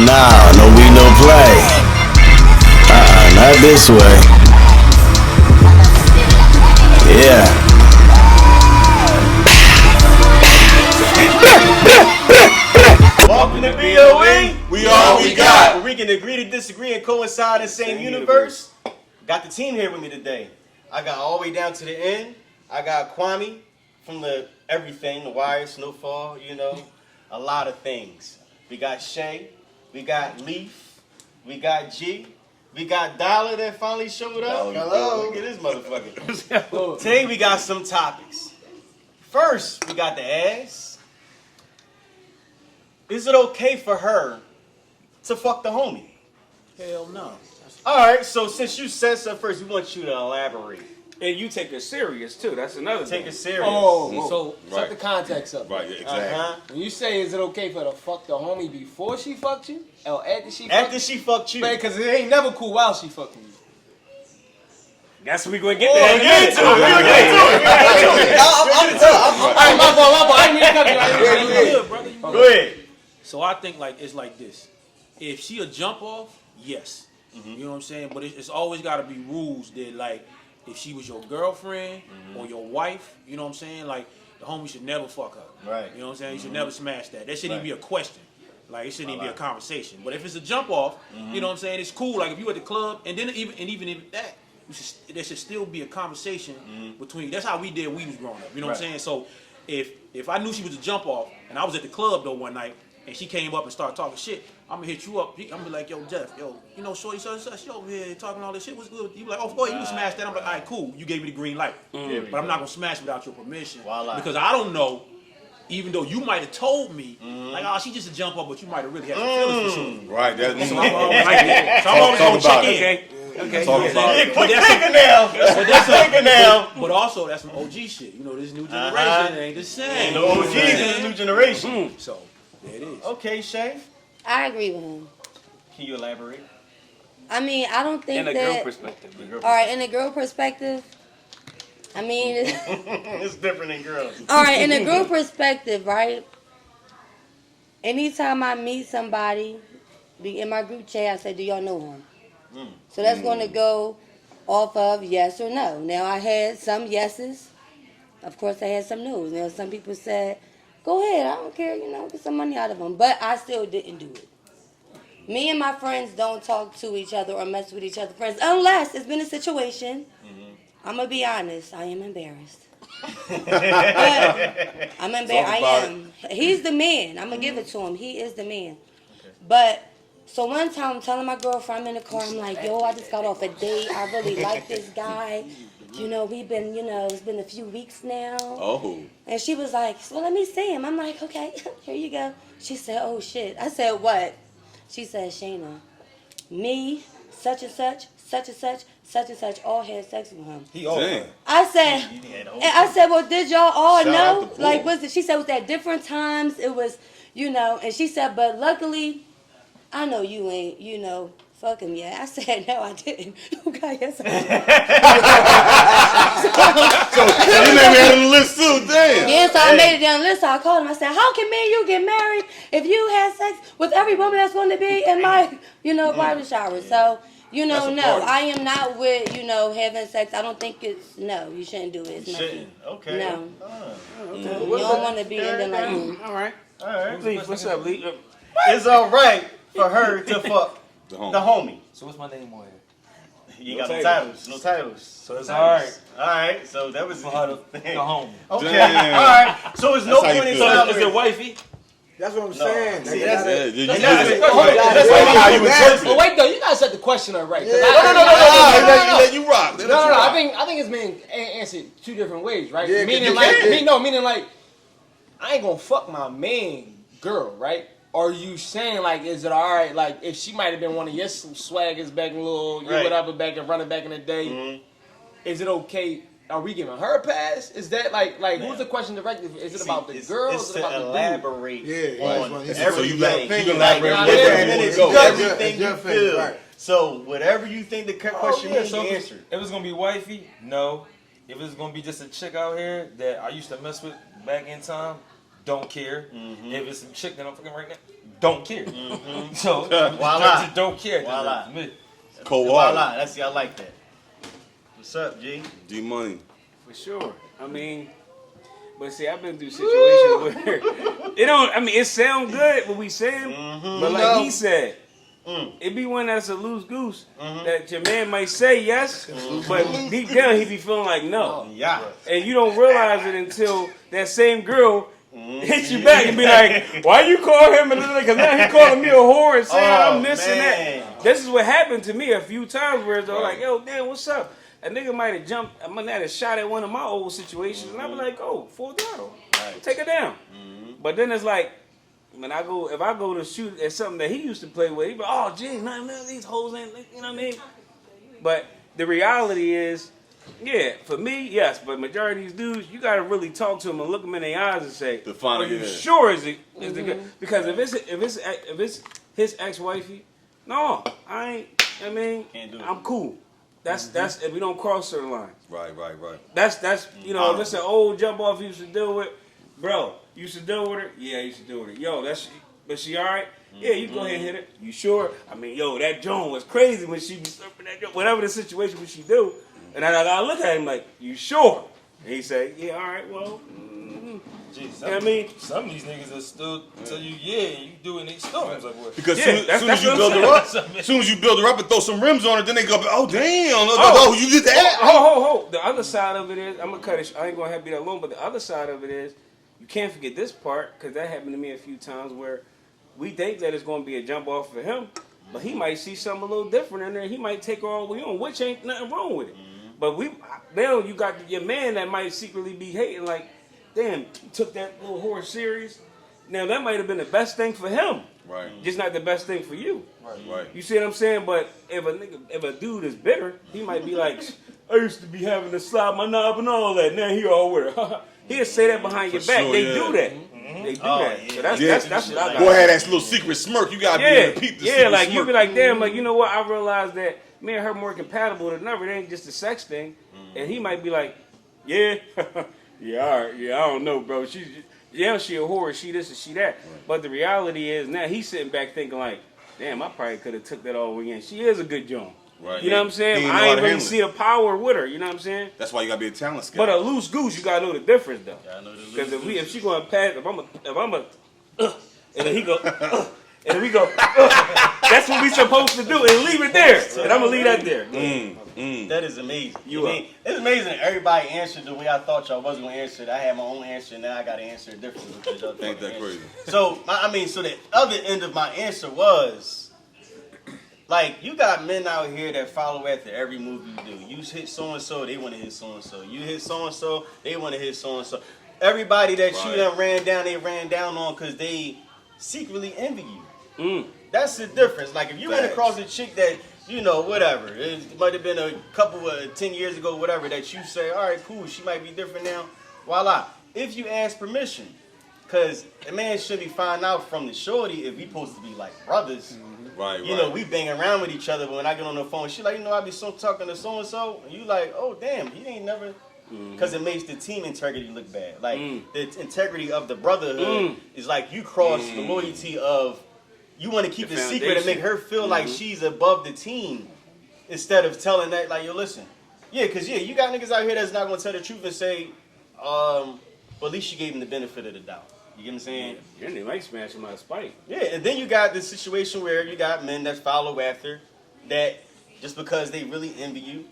Nah, no we no play. Not this way. Yeah. Welcome to BOE. We all we got. Where we can agree to disagree and coincide in the same universe. Got the team here with me today. I got all the way down to the end. I got Kwame from the everything, the Wire, Snowfall, you know, a lot of things. We got Shay. We got Leaf. We got G. We got Dollar that finally showed up. Hello. Look at this motherfucker. Today we got some topics. First, we got the ass. Is it okay for her to fuck the homie? Hell no. Alright, so since you said so first, we want you to elaborate. And you take it serious too. That's another thing. Take it serious. So set the context up. Right, exactly. When you say, is it okay for her to fuck the homie before she fucked you? Or after she fucked After you? she fucked you. Because it ain't never cool while she fucking you. That's what we gonna get there. Get to it. Alright, my fault. I didn't even cut you. Go ahead. So I think like it's like this. If she a jump off, yes. You know what I'm saying? But it's always got to be rules that like if she was your girlfriend or your wife, you know what I'm saying? Like the homie should never fuck her. Right. You know what I'm saying? You should never smash that. That shouldn't even be a question. Like it shouldn't even be a conversation. But if it's a jump off, you know what I'm saying? It's cool. Like if you at the club and then even if that, there should still be a conversation between. That's how we did when we was growing up. You know what I'm saying? So if I knew she was a jump off and I was at the club though one night and she came up and started talking shit, I'm gonna hit you up. I'm gonna be like, yo, Jeff, yo, you know, shorty, such, she over here talking all this shit. What's good? You be like, oh, boy, you smash that. I'm like, all right, cool. You gave me the green light, but I'm not gonna smash without your permission because I don't know. Even though you might have told me, like, oh, she just a jump up, but you might have really had some feelings for sure. Right. That's So I'm always gonna check in. Okay. Talk about it. Quick fingernail. But also, that's some OG shit. You know, this new generation ain't the same. And the OGs in the new generation. So, there it is. Okay, Shay. I agree with him. Can you elaborate? I mean, I don't think In a that. girl perspective. All right, in a girl perspective, I mean, It's different in girls. all right, in a girl perspective, right? Anytime I meet somebody, be in my group chat, I say, "Do y'all know him?" So that's going to go off of yes or no. Now I had some yeses, of course I had some no's. Now some people said, "Go ahead, I don't care, you know, get some money out of them," but I still didn't do it. Me and my friends don't talk to each other or mess with each other's friends unless it's been a situation. I'm gonna be honest. I am embarrassed. I'm embarrassed. I am. He's the man. I'm gonna give it to him. He is the man. But so one time I'm telling my girlfriend, I'm in the car. I'm like, yo, I just got off a date. I really like this guy. You know, we've been, you know, it's been a few weeks now. Oh. And she was like, well, let me see him. I'm like, okay, here you go. She said, oh shit. I said, what? She said, Shayna, me, such and such, such and such, such and such, all had sex with him. He old. I said, well, did y'all all know? Like, was it? She said, it was at different times. It was, you know, and she said, but luckily, I know you ain't, you know, fuck him yet. I said, no, I didn't. Okay, yes, I did. So you made me add on the list too, damn. Yeah, so I made it down the list. So I called him. I said, how can me and you get married if you had sex with every woman that's going to be in my, you know, private shower? So, you know, no, I am not with, you know, having sex. I don't think it's, no, you shouldn't do it. It's nothing. Okay. No. You don't want to be in there like that. All right. Leaf, what's up, Leaf? It's all right for her to fuck the homie. So what's my name on here? You got no titles. No titles. So it's alright. Alright, so that was For her to the homie. Okay. Damn. Alright. So it's no That's how you point in feel. celebrating. Is it wifey? That's what I'm saying. See, That's that's it. That's how you interpret But it. wait though, you gotta set the question up right. Yeah. Let you rock. No. I think it's been answered two different ways, right? Yeah, meaning like, I ain't gonna fuck my main girl, right? Are you saying like, is it all right? Like, if she might have been one of your swaggers back in little, whatever, back and running back in the day, is it okay? Are we giving her a pass? Is that like who's the question directed? Is it about the girl? It's Is it about to the elaborate Yeah. on So you everything. elaborate on Everything go. everything you Your thing, feel. right. So whatever you think the question is, you So answer. if it's gonna be wifey, no. If it's gonna be just a chick out here that I used to mess with back in time, don't care. If it's some chick that I'm fucking right now, don't care. So Voila. just don't care. Voila. Cold-hearted. Voila. That's I like that. What's up, G? D Money. For sure. I mean, but see, I've been through situations where it don't. I mean, it sound good what we saying, but like he said, it be one that's a loose goose that your man might say yes, but deep down he be feeling like no. Yeah. And you don't realize it until that same girl hit you back and be like, why you call him? Because now he calling me a whore and saying I'm this and that. This is what happened to me a few times where they're like, yo, damn, what's up? A nigga might have jumped, I might have shot at one of my old situations, and I'd be like, oh, full throttle. Take it down. But then it's like, if I go to shoot at something that he used to play with, he be like, oh, geez, none of these hoes ain't, you know what I mean? But the reality is, yeah, for me, yes, but majority of these dudes, you gotta really talk to them and look them in their eyes and say, Define are it, you yeah. sure is it good? Because if it's his ex-wifey, no, I ain't. I mean, Can't do it. I'm cool. That's if we don't cross certain lines. Right. That's you know, if it's an old jump off you used to deal with, bro. You used to deal with her? Yeah, you used to deal with her. Yo, but she all right? Yeah, you go ahead and hit it. You sure? I mean, yo, that Joan was crazy when she be surfing that Joan. Whatever the situation when she do. And I look at him like, you sure? And he say, yeah, all right, well. Jeez, You know what I mean? some of these niggas will still tell you, yeah, and you do it and they storms like what? Because Yeah, soon as you that's build what her I'm up, as soon as you build her up and throw some rims on her, then they go, oh damn, oh you did that. Ho. The other side of it is, I'm going to cut it. I ain't going to have to be that long, but the other side of it is, you can't forget this part, because that happened to me a few times where we think that it's going to be a jump off for him, but he might see something a little different in there. He might take her all the way on, which ain't nothing wrong with it. But now you got your man that might secretly be hating, like, damn, he took that little whore serious. Now that might have been the best thing for him, Right. just not the best thing for you. Right. You see what I'm saying? But if a dude is bitter, he might be like, I used to be having to slide my knob and all that. Now he all with her. He'll say that behind your back. sure, they yeah. do that. They do that. yeah. So that's what I got. Boy had that little secret smirk. You gotta be able to peep the secret like smirk. you be like, damn, like you know what? I realized that me and her more compatible than ever. It ain't just a sex thing. And he might be like, yeah, yeah, all right, yeah, I don't know, bro. She a whore, she this and she that. But the reality is now he's sitting back thinking like, damn, I probably could have took that all weekend. She is a good joint. Right. You know what I'm He saying? ain't know I how ain't to really handle see the power with her. You know what I'm saying? That's why you gotta be a talent scout. But a loose goose, you gotta know the difference though. I know the loose Because goose. if she going past, if I'm a, and then he go, and then we go, that's what we supposed to do, and leave it there. And I'm gonna leave that there. That is amazing. You I mean, it's amazing that everybody answered the way I thought y'all was going to answer it. I had my own answer, and now I got to answer it differently. Because y'all Ain't that fucking crazy? answered. So the other end of my answer was, like, you got men out here that follow after every move you do. You hit so-and-so, they want to hit so-and-so. You hit so-and-so, they want to hit so-and-so. Everybody that you done ran down, they ran down on because they secretly envy you. That's the difference. Like, if you ran across a chick that, you know, whatever, it might have been a couple of 10 years ago, whatever, that you say, all right, cool, she might be different now. Voila. If you ask permission, because a man should be finding out from the shorty if we supposed to be like brothers. Right. You know, we bang around with each other, but when I get on the phone, she like, you know, I be talking to so-and-so, and you like, oh, damn, he ain't never... Because it makes the team integrity look bad. Like, the integrity of the brotherhood is like you cross the loyalty of... You want to keep the secret and make her feel like she's above the team instead of telling that, like, yo, listen. Yeah, because, you got niggas out here that's not going to tell the truth and say, well, at least you gave him the benefit of the doubt. You get what I'm saying? Yeah, they might smash him out of spite. Yeah, and then you got the situation where you got men that follow after that just because they really envy you.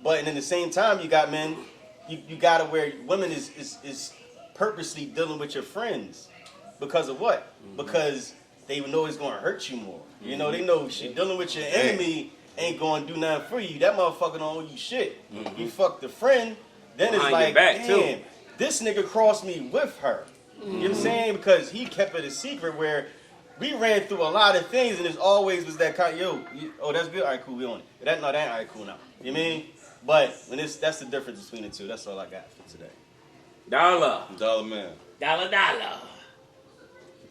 But and at the same time, you got men, you got to where women is purposely dealing with your friends. Because of what? Because... they know it's going to hurt you more. You know, they know shit. Dealing with your enemy ain't going to do nothing for you. That motherfucker don't owe you shit. You fuck the friend, then it's like, damn, this nigga crossed me with her. You know what I'm saying? Because he kept it a secret where we ran through a lot of things and it always was that kind of, oh, that's good? All right, cool, we on it. That ain't, all right, cool now. You know what I mean? But when that's the difference between the two. That's all I got for today. Dollar man. Dollar.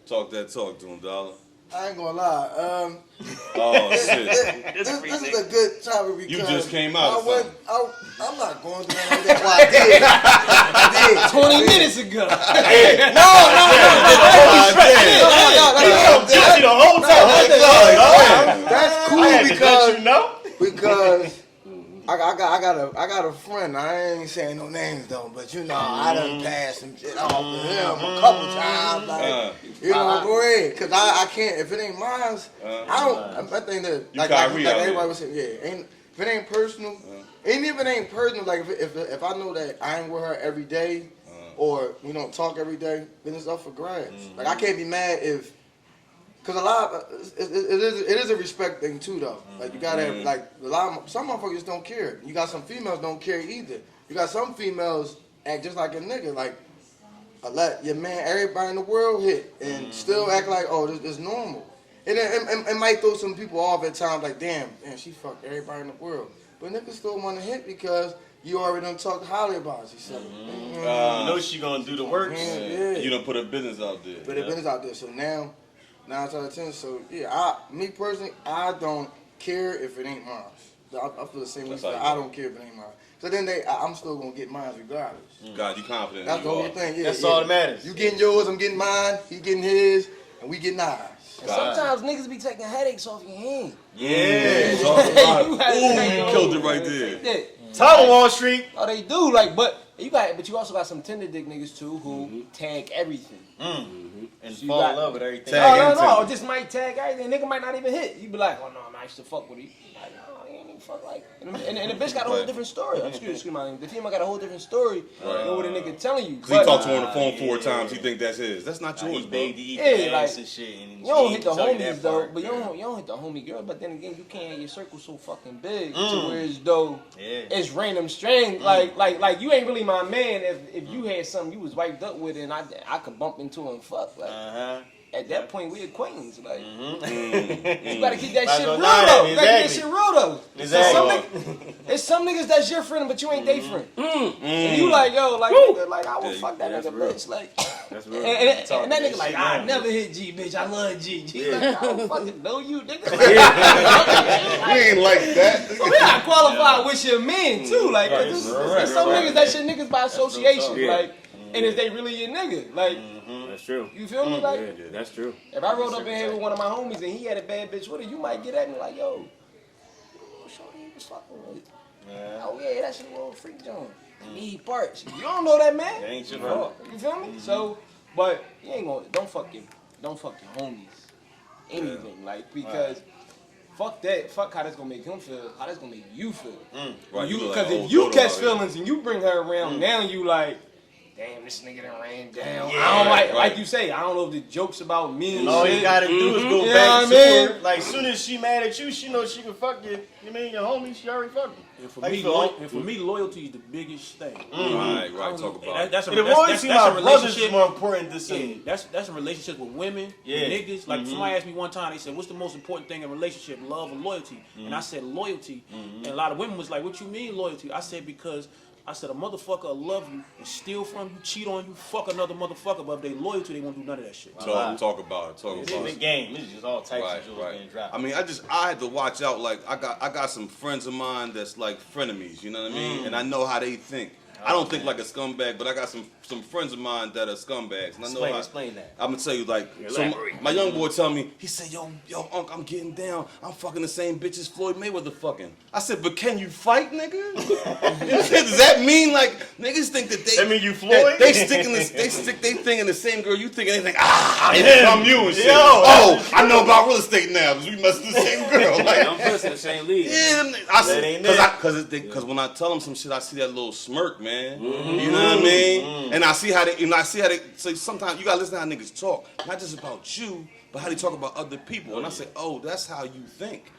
Talk that talk to him, Dollar. I ain't gonna lie. Oh, shit. This is a good topic because You just came out. I'm not going through that. That's why I did. 20 minutes ago. No. I got a friend. I ain't saying no names though, but you know, I done passed some shit off to him a couple times. Like, you know, go ahead, cause I can't. If it ain't mine, I don't. I think that like everybody was saying, yeah. If it ain't personal, and if it ain't personal, like if I know that I ain't with her every day, or we don't talk every day, then it's up for grabs. Like I can't be mad if. Cause a lot of it is a respect thing too though. Like you gotta have, like some motherfuckers don't care. You got some females don't care either. You got some females act just like a nigga. Like let your man, everybody in the world hit, and still act like this is normal. And it might throw some people off at times. Like damn, she fucked everybody in the world. But niggas still want to hit because you already done talked highly about yourself. You know she gonna do the work. Yeah. You done put her business out there. Put her business out there. So now. 9 out of 10. So yeah, me personally, I don't care if it ain't mine. I feel the same way. I don't care if it ain't mine. So then I'm still gonna get mine regardless. God, you confident? That's the whole thing. Yeah, that's all that matters. You getting yours, I'm getting mine. He getting his, and we getting ours. And sometimes niggas be taking headaches off your hand. Yeah. You killed it right there. Top of Wall Street. Oh, they do. But you also got some tender dick niggas too who tag everything. And so fall in love with everything. No. Just might tag everything. Nigga might not even hit. You be like, oh no, I used to fuck with you. Like, no, he ain't even fuck like. And the bitch got a whole different story. Excuse me, the female got a whole different story. You know what a nigga telling you. Cause he talked to her on the phone 4 times. He think that's his. That's not yours, bro. And shit. And you don't hit the homies though, but you don't hit the homie girl. But then again, you can't have your circle so fucking big to where as though it's random strange. Like you ain't really my man if you had something you was wiped up with and I could bump into and fuck. Like, at that point, we acquaintance. Like, you gotta keep that shit real though. You gotta keep that shit real though. It's some niggas that's your friend, but you ain't they friend. And you like, yo, nigga, like I will fuck that nigga, bitch. Like, that's real. And that nigga like, I never hit G, bitch. I love G. G like, I don't fucking know you, nigga. We ain't like that. So we gotta qualify with your men too, like, cause there's some niggas that shit niggas by association, like, and is they really your nigga, like. That's true. You feel me? Like, yeah, that's true. If I rolled up in here with one of my homies and he had a bad bitch with her, you might get at me like, yo, shorty he was fucking with. Oh yeah, that's a little freak joint. Need parts. You don't know that man. That ain't your fault. You feel me? So, but you ain't gonna don't fuck your homies. Anything like because. Fuck that. Fuck how that's gonna make him feel. How that's gonna make you feel. Right. Because if you catch feelings and you bring her around, now you like. Damn, this nigga done ran down. Yeah, I don't like you say. I don't know if the joke's about me. And all shit. you gotta do is go back to her. Like, soon as she mad at you, she knows she can fuck you. You mean your homie? She already fucked you. And for me, loyalty is the biggest thing. Right. Talk about it. That's a relationship more important than saying. That's a relationship with women, with niggas. Like somebody asked me one time, they said, "What's the most important thing in a relationship? Love or loyalty?" And I said loyalty. And a lot of women was like, "What you mean loyalty?" I said because. I said a motherfucker will love you and steal from you, cheat on you, fuck another motherfucker, but if they loyal to you, they won't do none of that shit. Talk about it. It's a big game. It's just all types of jewels being dropped. I mean, I had to watch out. Like I got some friends of mine that's like frenemies. You know what I mean? And I know how they think. I don't think like a scumbag, but I got some friends of mine that are scumbags. And I know explain that. I'm gonna tell you, like, so my young boy tell me, he said, yo, Unc, I'm getting down. I'm fucking the same bitches Floyd Mayweather fucking. I said, but can you fight, nigga? Does that mean like niggas think that they? That mean you Floyd? They thinking the same girl you thinking. They think, I'm you and shit. I know about real estate now because we mess with the same girl. Like, I'm pushing the same league. Yeah, because when I tell them some shit, I see that little smirk, man. You know what I mean? And I see how they, so sometimes you gotta listen to how niggas talk, not just about you, but how they talk about other people. And I say, oh, that's how you think.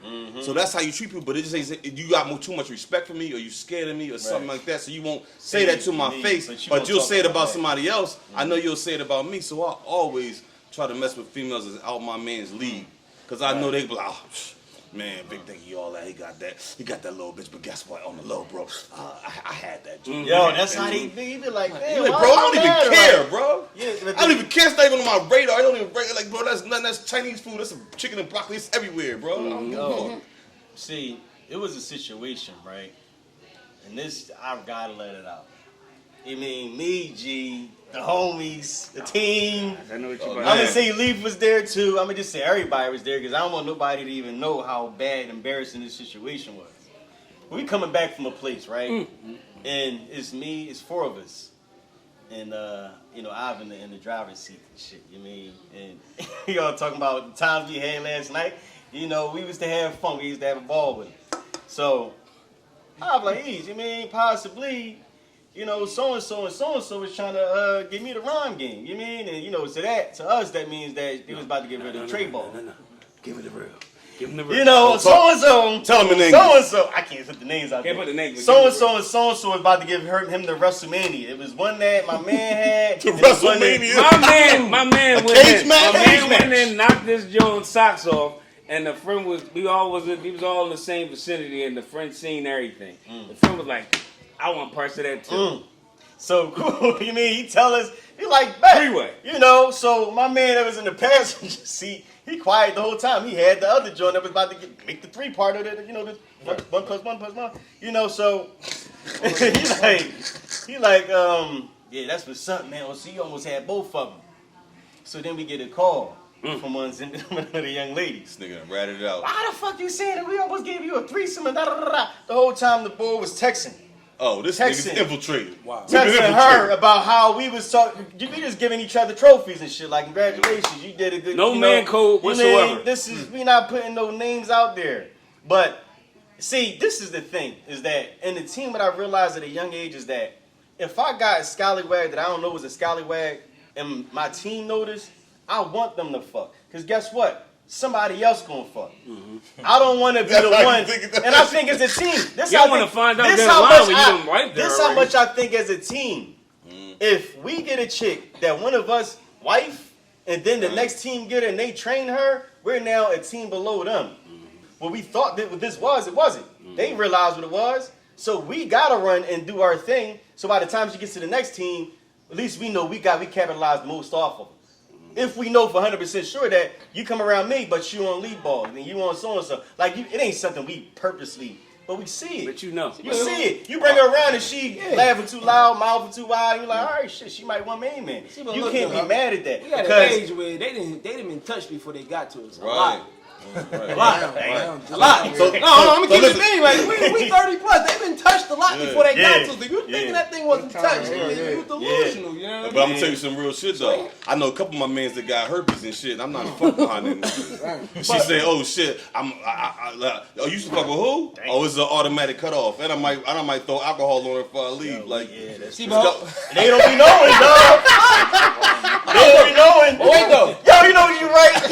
So that's how you treat people. But it just says you got too much respect for me, or you scared of me, or something like that. So you won't say that to my face, but you'll say it about somebody else. I know you'll say it about me. So I always try to mess with females that's out my man's league, because I know they be like, oh, man, big thing, he all that. He got that little bitch, but guess what? On the low, bro, I had that. Dude. Yo, that's how they be. He be like, man, bro, I don't even care, bro. Yeah, I don't even care. It's not even on my radar. I don't even break it. Like, bro, that's nothing. That's Chinese food. That's some chicken and broccoli. It's everywhere, bro. Yo, see, it was a situation, right? And this, I've got to let it out. I mean, me, G, the homies, the team. I know what you're I'm going to say Leaf was there too. I'm going to just say everybody was there because I don't want nobody to even know how bad, embarrassing this situation was. we coming back from a place, right? And it's me, it's 4 of us. And, you know, Ivan in the driver's seat and shit, you mean? And y'all talking about the times we had last night. You know, we used to have fun. We used to have a ball with it. So, I was like, you mean, possibly, you know, so-and-so and so-and-so was trying to give me the rhyme game, you mean? And, you know, to us, that means that they was about to get rid of the trade ball. No. Give me the real. Give him the real. You know, so-and-so. Tell him in English. So-and-so. I can't put the names out Can't there. put the names. So-and-so and so-and-so was about to give him the WrestleMania. It was one that my man had. The and it was one that- WrestleMania. My man went cage in. match? My Cage man went match. in, knocked this Jones socks off, and the friend was we was all in the same vicinity, and the friend seen everything. The friend was like, I want parts of that too. So cool. You mean he tell us he like bet. Freeway. You know, so my man that was in the passenger seat, he quiet the whole time. He had the other joint that was about to make the 3 part of it. You know, the 1 + 1 + 1. You know, so he like yeah, that's what's up, man. Well, so he almost had both of them. So then we get a call from one of the young ladies. This nigga ratted it out. Why the fuck you saying that we almost gave you a threesome and da da da da? The whole time the boy was texting. Oh, this Texting. nigga's infiltrated. Wow. Texting her about how we was talking. We just giving each other trophies and shit. Like, congratulations, you did a good. No you man know, code you whatsoever. mean, this is we not putting no names out there. But see, this is the thing: is that in the team, what I realized at a young age is that if I got a scallywag that I don't know was a scallywag, and my team noticed, I want them to fuck. Cause guess what? Somebody else gonna fuck. I don't want to be the one, and I think as a team, this You how don't want I to find out this that how line much when you I- done right there This how already. much I think as a team. If we get a chick that one of us wife, and then the next team get her and they train her, we're now a team below them. What we thought that what this was, it wasn't. They realized what it was, so we gotta run and do our thing. So by the time she gets to the next team, at least we know we capitalized most off of. If we know for 100% sure that you come around me, but you on lead ball, and you on so and so, like it ain't something we purposely, but we see it. But you know. You see it. You bring her around and she laughing too loud, mouthing too wide. You're like, all right, shit, she might want main man. but You look, can't be though, mad at that We got an because age where they didn't been touched before they got to us. A Right. lot. Right. A lot. A lot. So- No, I'm gonna so keep it listen. being like we 30 plus. They've been touched a lot before they got Yeah. to us. If you Yeah. thinking that thing wasn't touched, Yeah. you delusional. You know what I But mean? I'm gonna tell you some real shit though. I know a couple of my mans that got herpes and shit. I'm not fucking behind them. She said, "Oh shit, oh, you used to fuck with who? Oh, it's an automatic cutoff, and I might throw alcohol on her before I leave. Like, See, but they don't be knowing, dog. They don't be knowing. wait though, Yo, you know you right.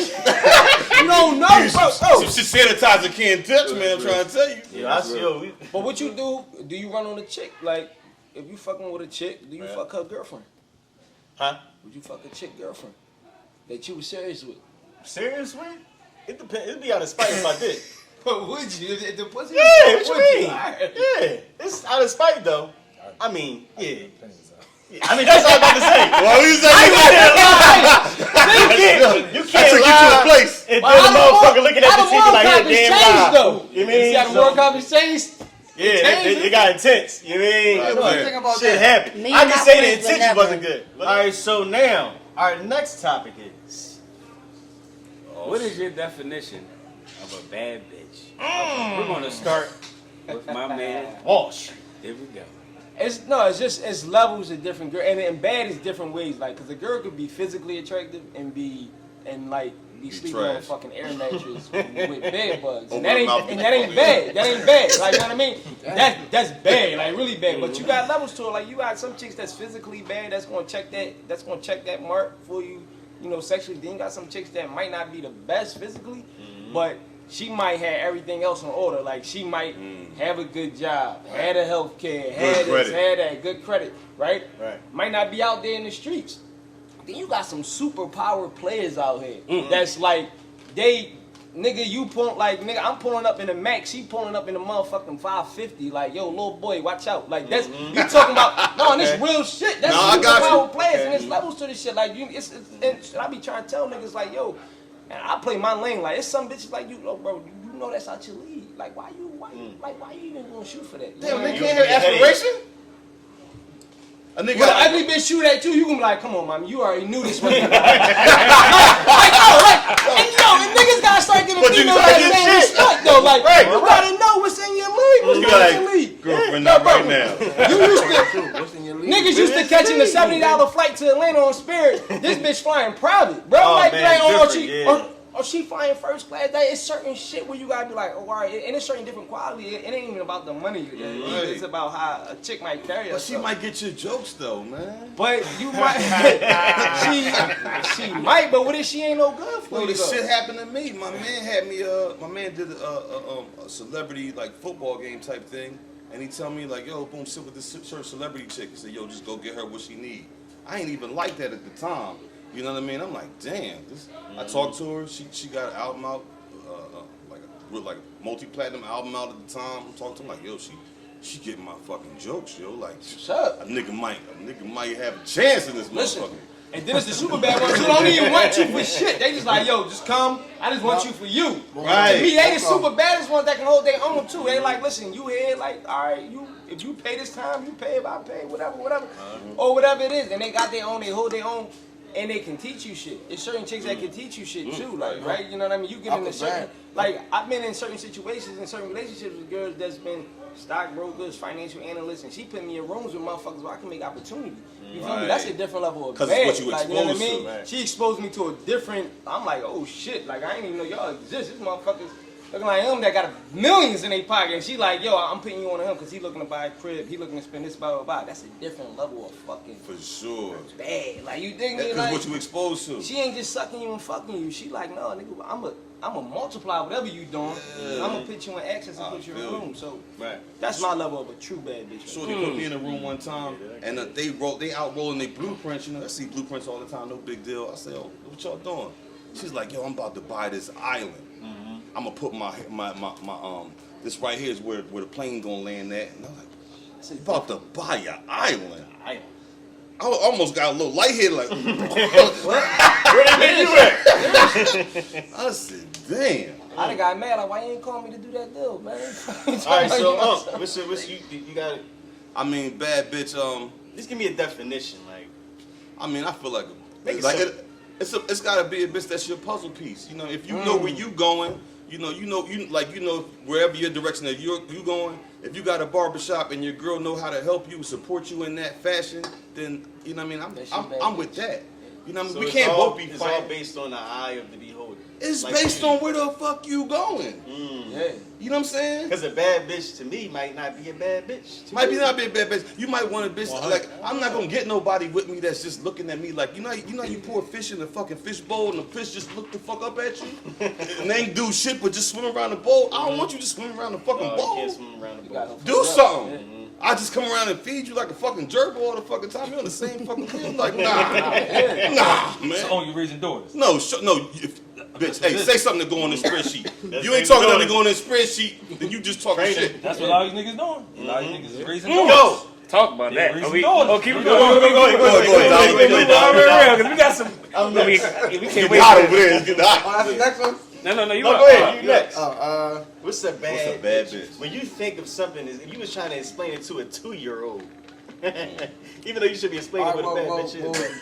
you don't know, bro. some shit sanitizer can't touch, man. I'm trying to tell you. Yo, I see. Yo, But what you do? Do you run on a chick? Like, if you fucking with a chick, do you fuck her girlfriend? huh? Would you fuck a chick girlfriend that you was serious with? Seriously? It depends. It'd be out of spite if I did. But would you? If the pussy Yeah, was what would you mean? Alright. Yeah, it's out of spite though. I mean, yeah. I mean, that's all I'm about to say. Well, you say You I can't took you to a lie place. and then But the motherfucker looking at how the TV like, World Cup yeah, has damn changed, lie. though. You mean? See how the So- World Cup has changed? Yeah, it got intense. You mean? Right, What you man. think about Shit that? happened. Me I and can my say the friends would intention never. wasn't good. All right, so now our next topic is What is your definition of a bad bitch? We're gonna start with my man. Walsh. Here we go. It's levels of different girl, and bad is different ways. Like, cause a girl could be physically attractive and be sleeping on a trash. fucking air mattress with bed bugs, Open and that her ain't mouth and and that ain't fuck bad. That ain't bad. Like, you know what I mean? That's bad. Like, really bad. But you got levels to it. Like, you got some chicks that's physically bad. That's gonna check that mark for you. You know, sexually. Then you got some chicks that might not be the best physically, but she might have everything else in order. Like, she might have a good job, had a health care, had this, credit. had that, good credit, right? Right. Might not be out there in the streets. Then you got some super power players out here. That's like, I'm pulling up in the Mac, she pulling up in the motherfucking 550. Like, yo, little boy, watch out. Like, that's, you talking about, no, and it's real shit. That's No, I super got you. power players, and there's levels to this shit. Like, and I be trying to tell niggas, like, yo, and I play my lane. Like, it's some bitches like you, oh, bro, you know that's out your league. Like, why you even gonna shoot for that? You know Damn, what I they mean? can't have aspiration? A nigga, When an ugly bitch shoot at you gonna be like, come on, mom, you already knew this one. And niggas gotta start giving But you females gotta that get same shit. respect though. Like, Right, you right. gotta know what's in your league. You gotta a $70 flight to Atlanta on Spirit. This bitch flying private, bro. Oh, like, man, she flying first class. That is certain shit where you gotta be like, oh, all right. And it's certain different quality. It ain't even about the money. It's about how a chick might carry herself. But she might get your jokes though, man. But you might. she might. But what if she ain't no good for Well, you? this shit happened to me. My man had me. My man did a celebrity like football game type thing, and he tell me like, yo, boom, sit with this certain celebrity chick. He said, yo, just go get her what she need. I ain't even like that at the time. You know what I mean? I'm like, damn. I talked to her. She got an album out, like a multi-platinum album out at the time. I'm talking to her like, yo, she getting my fucking jokes, yo. Like, What's up? a nigga might have a chance in this motherfucker. And then it's the super bad ones who don't even want you for shit. They just like, yo, just come. I just want you for you. Right. To me, they the super baddest ones that can hold their own too. They like, listen, you here, like, all right, if you pay this time, you pay. If I pay, whatever, or whatever it is. And they got their own. They hold their own. And they can teach you shit. There's certain chicks that can teach you shit too, like, right? You know what I mean? You get in a certain, like, I've been in certain situations, in certain relationships with girls that's been stockbrokers, financial analysts, and she put me in rooms with motherfuckers where I can make opportunity. You feel me? That's a different level of bad. Because what you like, you know what I exposed mean? to, right? She exposed me to a different, I'm like, oh shit, like, I didn't even know y'all exist. This motherfuckers looking like him that got millions in their pocket. And she like, yo, I'm putting you on him because he looking to buy a crib, he looking to spend this, blah, blah, blah. That's a different level of fucking For sure. bad. Like, you think me That's like, what you exposed to. she ain't just sucking you and fucking you. She like, no, nigga, I'm a multiply whatever you doing. I'm gonna put you in access and put you in a room. So that's my level of a true bad bitch. Sure, they put me in a room one time, and they out rolling their blueprints. You know, I see blueprints all the time, no big deal. I say, oh, what y'all doing? She's like, yo, I'm about to buy this island. I'm gonna put my this right here is where the plane gonna land at. And I'm like, you about to buy an island? I almost got a little lightheaded, like, what? Where the hell you at? I said, damn. I done got mad, like, why you ain't call me to do that deal, man? Alright, so what's you got? I mean, bad bitch. Just give me a definition, like. I mean, I feel like it's gotta be a bitch that's your puzzle piece. You know, if you know where you going, you know wherever your direction that you going. If you got a barbershop and your girl know how to help you, support you in that fashion, then you know what I mean. I'm with that. You know what I mean. So we can't both be It's fighting. all based on the eye of the beholder. It's like, based on where the fuck you going. Yeah. You know what I'm saying? Because a bad bitch to me might not be a bad bitch. Might not be a bad bitch. You might want a bitch like I'm not gonna get nobody with me that's just looking at me like you know you pour a fish in a fucking fish bowl and the fish just look the fuck up at you and they ain't do shit but just swim around the bowl. I don't want you to swim around the fucking bowl. You can't swim around the bowl. Do something. I just come around and feed you like a fucking jerk all the fucking time. You on the same fucking field? Like nah, man. That's the only reason doing this. No, bitch. Hey, say something to go on this spreadsheet. You ain't talking nothing to go on this spreadsheet, then you just talking shit. That's what a lot of these niggas doing. A lot of these niggas is raising Go! doors. Talk about that. Keep Keep it going. going. Go ahead. Because we got some. We can't Get wait. hot over there. Get hot. That's the next one. No. You Go want? ahead, you next. What's What's a bad a bad bitch? When you think of something, if you was trying to explain it to a 2-year-old, even though you should be explaining what a bad bitch is.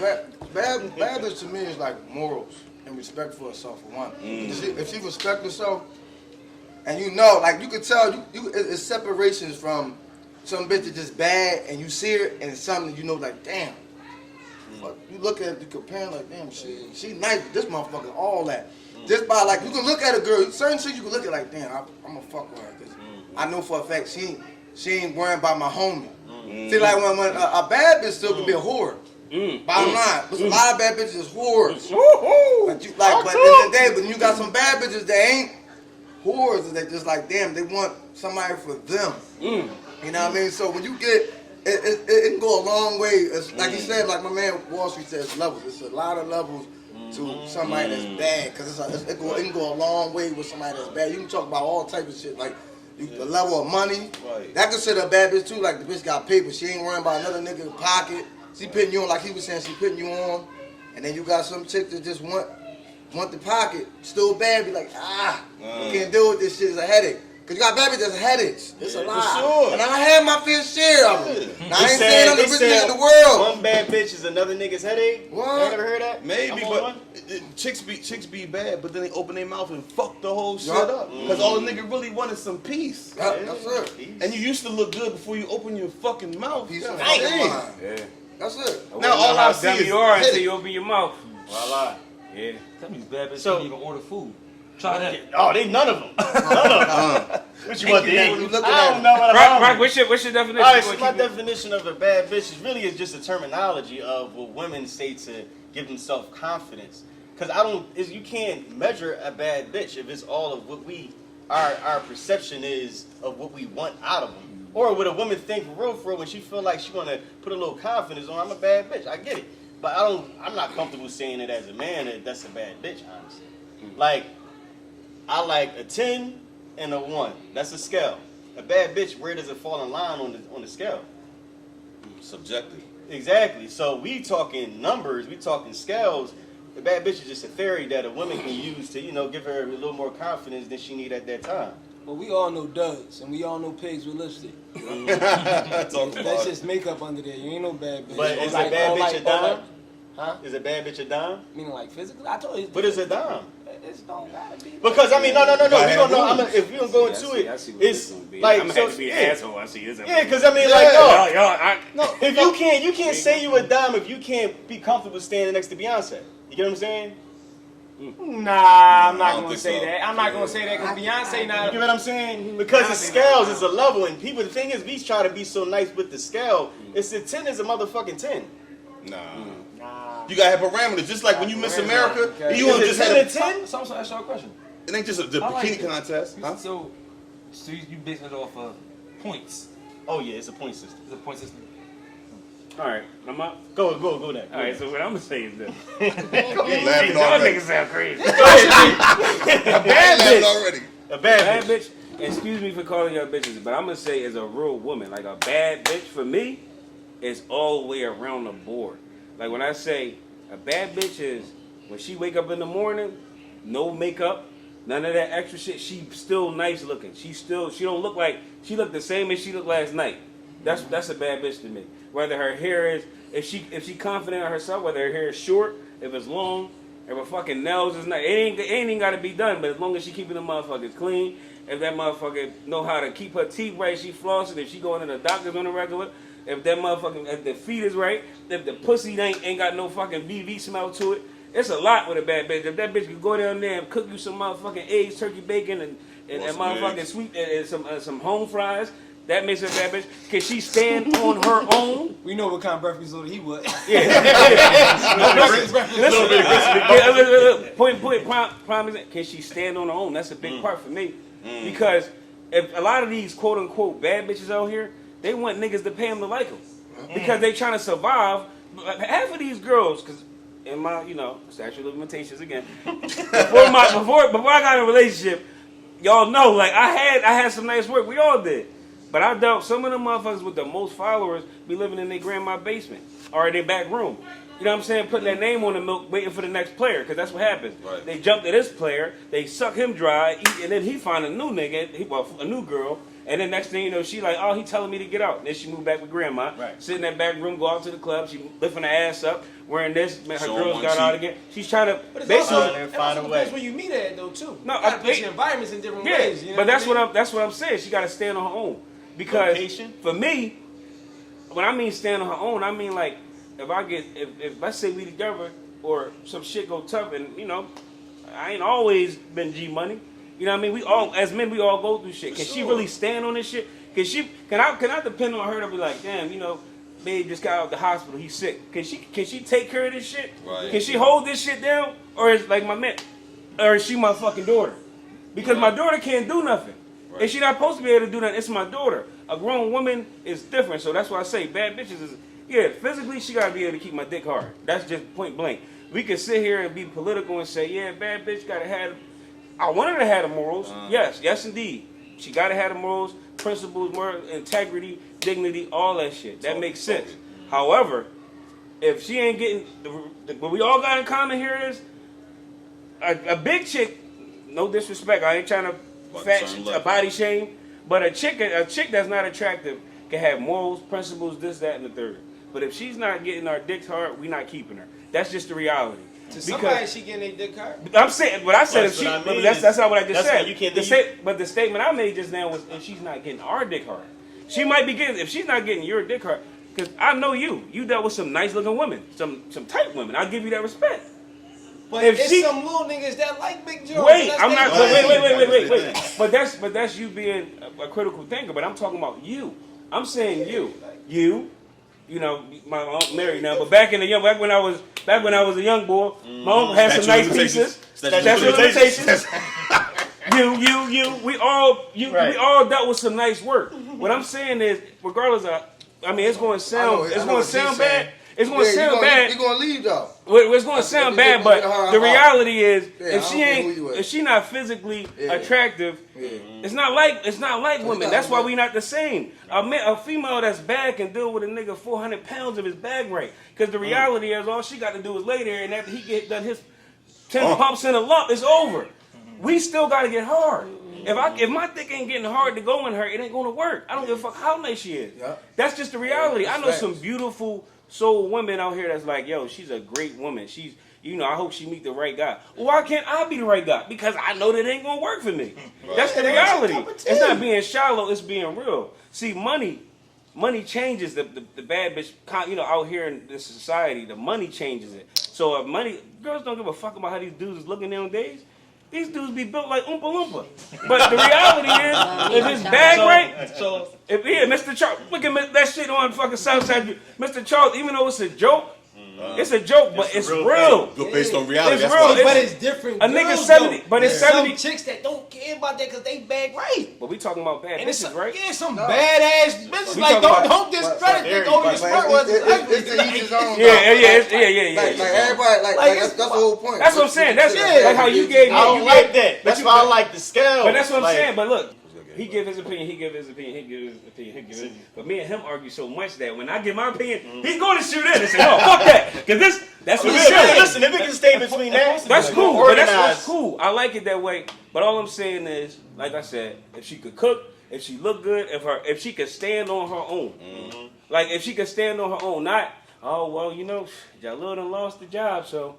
Bad bitch to me is like morals and respect for herself for one. If she respect herself, and you know, like you could tell, it's separations from some bitch that's just bad, and you see her, and it's something you know, like damn. Fuck, you look at it, you compare like damn, she nice. This motherfucker, all that. Just by like, you can look at a girl, certain shit you can look at like, damn, I'm gonna fuck with her. Cause I know for a fact she ain't worrying about my homie. See, like when a bad bitch still can be a whore. Bottom line, there's a lot of bad bitches is whores. But at the end of the day, when you got some bad bitches that ain't whores, they just like, damn, they want somebody for them. You know what I mean? So when you get, it can go a long way. It's, like he said, like my man Wall Street says, levels. It's a lot of levels to somebody that's bad, because it can go a long way with somebody that's bad. You can talk about all types of shit, like the level of money. Right. That consider a bad bitch too, like the bitch got paper. She ain't worrying about another nigga's pocket. She putting you on, like he was saying, she putting you on. And then you got some chick that just want the pocket, still bad, be like, you can't deal with this shit, it's a headache. Cause you got bad bitches headaches. It's a lot. Sure. And I had my fair share of them. Now, I ain't saying I'm the richest nigga in the world. One bad bitch is another nigga's headache. What? You never heard that? Maybe, but chicks be bad, but then they open their mouth and fuck the whole shit up. Cause all the nigga really wanted some peace. That's it. And you used to look good before you open your fucking mouth. Peace of Damn. mind. That's it. Now all I see dumb is you are hit until it. you open your mouth. Voila. Yeah. Tell me these bad bitches So- can't even order food. Try that. Oh, they none of them. None of them. What you want to When eat? you looking I at don't know what I'm Rock, hungry. what's your definition? All right, You so wanna my keep it- definition of a bad bitch is really just a terminology of what women say to give themselves confidence. Because you can't measure a bad bitch if it's all of what our perception is of what we want out of them. Or would a woman think for real when she feel like she want to put a little confidence on, I'm a bad bitch. I get it. But I'm not comfortable saying it as a man that's a bad bitch, honestly. Like, I like a 10 and a 1. That's a scale. A bad bitch, where does it fall in line on the scale? Subjective. Exactly. So we talking numbers, we talking scales. The bad bitch is just a theory that a woman can use to, give her a little more confidence than she need at that time. But we all know duds, and we all know pigs with lipstick. That's just makeup under there. You ain't no bad bitch. But is Or a bad bitch a dime? Huh? Is a bad bitch a dime? Meaning like physically? I told you. What is a dime? It's don't gotta be. Because no. We don't know. rules. If we don't go I into see it, what it's this gonna be. like I'm gonna so. have to be an Yeah, asshole. I see this. yeah. Because like no. Yo, If you can't say you a dime if you can't be comfortable standing next to Beyonce. You get what I'm saying? Nah, I'm I not don't gonna think say so. that. I'm not gonna say that because Beyonce You not. get what I'm saying? Because the scales is a level, and people. The thing is, we try to be so nice with the scale. It's a 10 is a motherfucking 10. Nah. Nah. You gotta have parameters. Just like when you Miss America, Okay. you don't Is just it 10 have. and 10? So I'm gonna ask y'all a question. It ain't just the I like bikini it. contest, huh? So you base it off of points. Oh yeah, it's a point system. It's a point system. all right, I'm up. Go next. All right, so what I'm gonna say is this. You laughing Y'all already. niggas sound crazy. You laughing already. A Bad bad bitch. bitch, excuse me for calling y'all bitches, but I'm gonna say as a real woman, like a bad bitch for me is all the way around the board. Like when I say a bad bitch is when she wake up in the morning, no makeup, none of that extra shit. She still nice looking. She don't look like she looked the same as she looked last night. That's a bad bitch to me. Whether her hair is if she confident in herself, whether her hair is short, if it's long, if her fucking nails is not, it ain't even got to be done. But as long as she keeping the motherfuckers clean, if that motherfucker know how to keep her teeth right, she flossing. If she going to the doctors on the regular, if that motherfucking if the feet is right, if the pussy ain't got no fucking BV smell to it, it's a lot with a bad bitch. If that bitch could go down there and cook you some motherfucking eggs, turkey bacon, and some motherfucking eggs. sweet and some home fries. That makes her a bad bitch. Can she stand on her own? We know what kind of breakfast order he would. Prime example. Can she stand on her own? That's a big part for me. Because if a lot of these quote unquote bad bitches out here, they want niggas to pay them to like them. Because they trying to survive. Half of these girls, because in my, statute of limitations again, before I got in a relationship, y'all know, like I had some nice work. We all did. But I doubt some of them motherfuckers with the most followers be living in their grandma's basement or in their back room. You know what I'm saying? Putting their name on the milk, waiting for the next player, because that's what happens. Right. They jump to this player, they suck him dry, and then he find a new nigga, a new girl, and then next thing you know, she like, oh, he telling me to get out. And then she moved back with grandma, sit in that back room, go out to the club, she lifting her ass up, wearing this, her Showing girls one got out cheek. again. She's trying to But it's basically. also, Find it a also way. depends when you meet at though too. No, you gotta put your environments in different ways. You know but that's I mean? that's what I'm saying. She got to stand on her own. Because Location? for me, when I mean stand on her own, I mean like if let's say we together or some shit go tough and I ain't always been G money. You know what I mean? We all as men we all go through shit. Can she really stand on this shit? Can I depend on her to be like, damn, babe just got out of the hospital, he's sick. Can she take care of this shit? Right. Can she hold this shit down? Or is like my man, or is she my fucking daughter? Because my daughter can't do nothing. Right. And she not supposed to be able to do that. It's my daughter. A grown woman is different. So that's why I say bad bitches is, physically she got to be able to keep my dick hard. That's just point blank. We can sit here and be political and say, yeah, bad bitch got to have, I want her to have the morals. Yes indeed. She got to have the morals, principles, moral, integrity, dignity, all that shit. That makes sense. However, if she ain't getting, what we all got in common here is, a big chick, no disrespect, I ain't trying to a body shame, but a chick that's not attractive can have morals, principles, this, that, and the third. But if she's not getting our dicks hard, we not keeping her. That's just the reality. To somebody, she getting their dick hard. I'm saying, but I said That's if she, what I mean. that's not what I just That's said. why you can't But the statement I made just now was if she's not getting our dick hard, she might be getting. If she's not getting your dick hard, Because I know you. You dealt with some nice looking women, some tight women. I'll give you that respect. But if it's some little niggas that like Big Joe. Wait, I'm not. Wait. But that's you being a critical thinker. But I'm talking about you. I'm saying you. You know, my uncle married now. But back when I was a young boy, my uncle had some nice pieces. Statute of limitations. You. We all dealt with some nice work. What I'm saying is, regardless of, I mean, it's going to sound bad. It's going to sound bad. You're going to leave though. It's going to sound bad, but the reality is, if she not physically attractive, it's not like women. That's why we not the same. A female that's bad can deal with a nigga 400 pounds of his bag rate. Because the reality is, all she got to do is lay there, and after he get done his 10 pumps in a lump, it's over. We still got to get hard. If my dick ain't getting hard to go in her, it ain't going to work. I don't give a fuck how nice she is. That's just the reality. I know some beautiful soul women out here that's like, yo, she's a great woman. She's, I hope she meet the right guy. Well, why can't I be the right guy? Because I know that it ain't gonna work for me. That's the reality. It's not being shallow, it's being real. See, money changes the bad bitch, out here in this society, the money changes it. So girls don't give a fuck about how these dudes is looking nowadays. These dudes be built like Oompa Loompa. But the reality is, if his bag right, Mr. Charles, look at that shit on fucking Southside. Mr. Charles, even though it's a joke, it's a joke, but it's real. Based on reality, it's real. But it's different. A nigga 70, but it's 70 chicks that don't care about that because they bag right. But we talking about bad bitches, right? Yeah, some badass bitches. Like don't discredit the only spurt was it's to each his own. Yeah. Like everybody, like that's the whole point. That's what I'm saying. That's like how you gave me. I don't like that. That's why I like the scale. But that's what I'm saying. But look. He give his opinion, he give his opinion. But me and him argue so much that when I give my opinion, he's going to shoot in and say, no, fuck that. Because that's what listen, if it can stay between that, that's cool. But that's cool. I like it that way. But all I'm saying is, like I said, if she could cook, if she look good, if she could stand on her own. Like if she could stand on her own, not, oh, well, Jalil done lost the job, so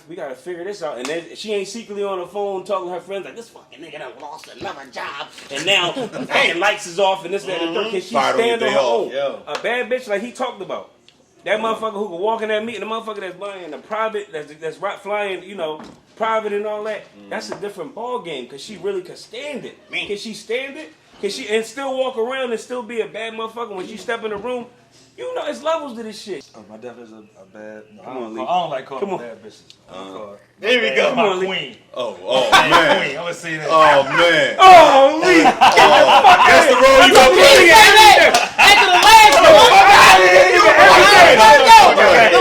we gotta figure this out. And then she ain't secretly on the phone talking to her friends like, this fucking nigga done lost another job, and now the fucking lights is off and this, that, and the third. Can she stand on her own? A bad bitch like he talked about. That motherfucker who can walk in that meeting, the motherfucker that's buying the private, that's flying, private and all that. That's a different ball game because she really could stand it. Can she stand it? Can she and still walk around and still be a bad motherfucker when she step in the room? It's levels to this shit. Oh, my def is a bad. No, Come on, Lee. I don't like calling bad bitches. There we go. My queen. Oh man. Queen. I'm gonna say that. Oh man. Oh, Lee. That's the role you gonna play. After the last the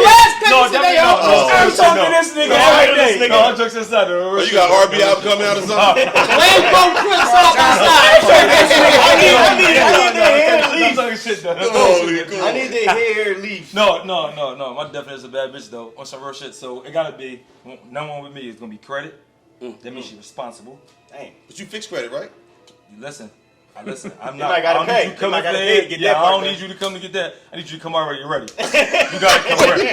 last I'm talking to this nigga every day. No, I'm joking aside. You got RB album coming out or something? Lambo Chris off the I'm talking shit though. I need to hear leave. No. My definition is a bad bitch though. On some real shit. So it gotta be number one with me is gonna be credit. That means she's responsible. Dang. But you fix credit, right? You listen. I'm You not. might gotta pay. Come I don't need you to come to get that. I need you to come already ready. You gotta come ready.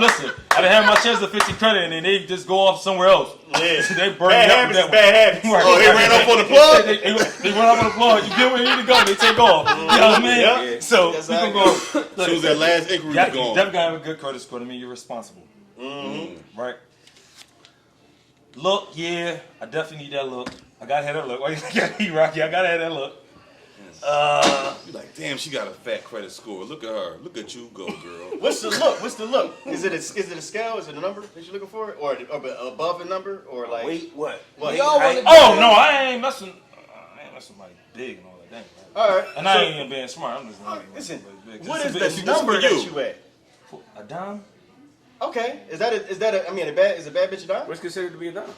Listen. I done had my chance to fix the credit and then they just go off somewhere else. Yeah. They burn it up with that one. Bad habits. Right. Oh, they ran up on the plug? They run up on the plug. You get where you need to go. They take off. You know what I mean? Yeah. So we can go. She was that last inquiry You gone. definitely gotta have a good credit score. I mean, you're responsible. Right? Look, yeah, I definitely need that look. I gotta have that look. Why you looking at me, Rocky? I gotta have that look. You're like, damn, she got a fat credit score. Look at her. Look at you go, girl. What's the look? Is it a scale? Is it a number that you're looking for, or above a number, or like? Wait, what? Well, We all want to. Oh no, I ain't messing. Somebody big and all that. Dang, right? All right. And I ain't even being smart. I'm just Listen, big. what is it's the for number you. that you at? A dime? Okay, is that a? I mean, is a bad bitch a dime? What's considered to be a dime?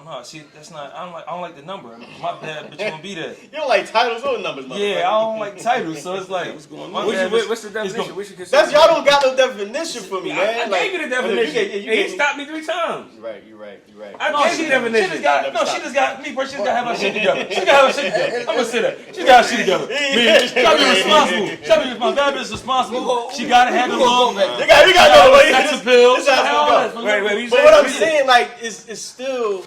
No. See, that's not. I don't like the number. My bad bitch gonna be there. You don't like titles or numbers, Yeah, I don't like titles, so it's like, What's going my on? bad bitch- What's the definition? gonna- We should consider. That's y'all don't got no definition for me, man. I Like, gave you the oh, no, definition. you And he gave me- stopped me 3 times. You're right. I No, gave you the definition. she just got me, bro. She just got to have her shit together. She got to have her shit together. I'm gonna say that. She got her shit together. Man, she gotta be responsible. She gotta be responsible. That bitch is responsible. She gotta have the look. You got no way. Sex appeal. This how it's gonna go. Wait, But what I'm saying, like, is still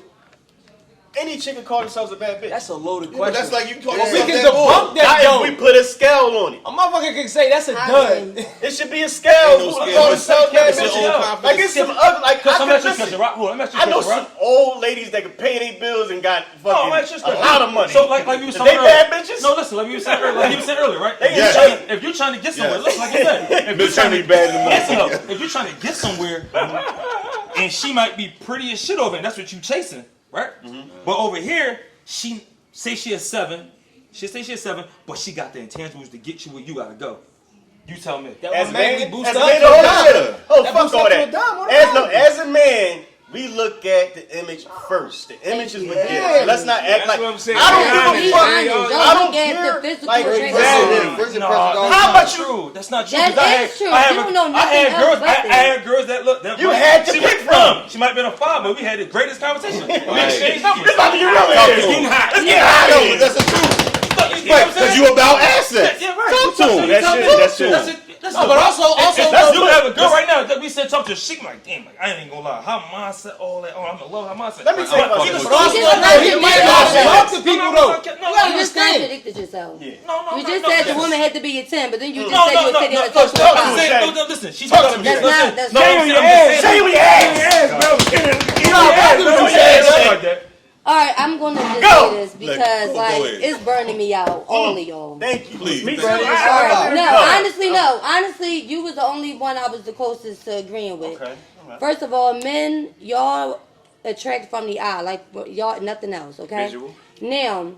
Any chick can call themselves a bad bitch. That's a loaded But question. that's like you call we yourself can that boy. debunk that Not though. if we put a scale on it. A motherfucker can say that's a I dud. mean, It should be a scale. Ain't no Who scale. call themselves bad It's your bitches? own confidence. Like it's some ugly. Like Cause I I'm could at your listen. question, right? Hold on, let me I ask you know a question, some right? old ladies that can pay their bills and got No, fucking I'm at your a question. lot of money. So like you were Is saying they earlier. bad bitches? No, listen, like you were saying earlier, right? They If ain't if you're trying to get somewhere, Yes. listen, like you said, if you're Bitch, trying I to be bad in the listen morning. up, if you're trying to get somewhere, and she might be pretty as shit over, and that's what you chasing, right? But over here, she say she is 7. She say she is 7, but she got the intangibles to get you where you gotta go. You tell me. That As one a man, man, boost as a up man, to a hold dime. on. Oh, That fuck boost all up to that. a dime, what As, no, about it? as a man, we look at the image first. The image is what Yeah. gets. Let's not act That's like what I'm saying. I don't Be give a fuck. honest. I Don't don't look at care. the physical Like, attraction. exactly. No, How about you? True. That's not true. That 'cause I is true. I You don't know I nothing had else girls. but I that. had girls that look. That You might- had to she pick might- from. She might have been a 5, but we had the greatest conversation. We Right. exchanged numbers. It's about to get real Talk here. to him. Let's get hot No, here. but that's the truth. You know what I'm Because saying? you about assets. Yeah, right. Talk to him. That's it. That's it. That's it. No, but also, That's you have a girl right now that we said talk to. She like, damn, like I ain't gonna lie, her mindset, all that. Oh, I'm in love with her mindset. Let me tell you about But this. But also, You no, just he said might you not said talk to people though. No, You You just understand? contradicted yourself. Yeah. no, You just no, said the yes. woman had to be a 10, but then you just No, said no, you would no, sit there no, and talk to no, a no, five. no, listen. She's Talk to talking me. That's not. That's No, not. I'm saying- Say what you ask. All right, I'm gonna just Go. say this because Go like ahead. it's burning me out. All of y'all. Thank you. Please. Me too. All right. No, Go. honestly, no. Honestly, you was the only one I was the closest to agreeing with. Okay. All right. First of all, men, y'all attract from the eye, like y'all, nothing else. Okay. Visual. Now,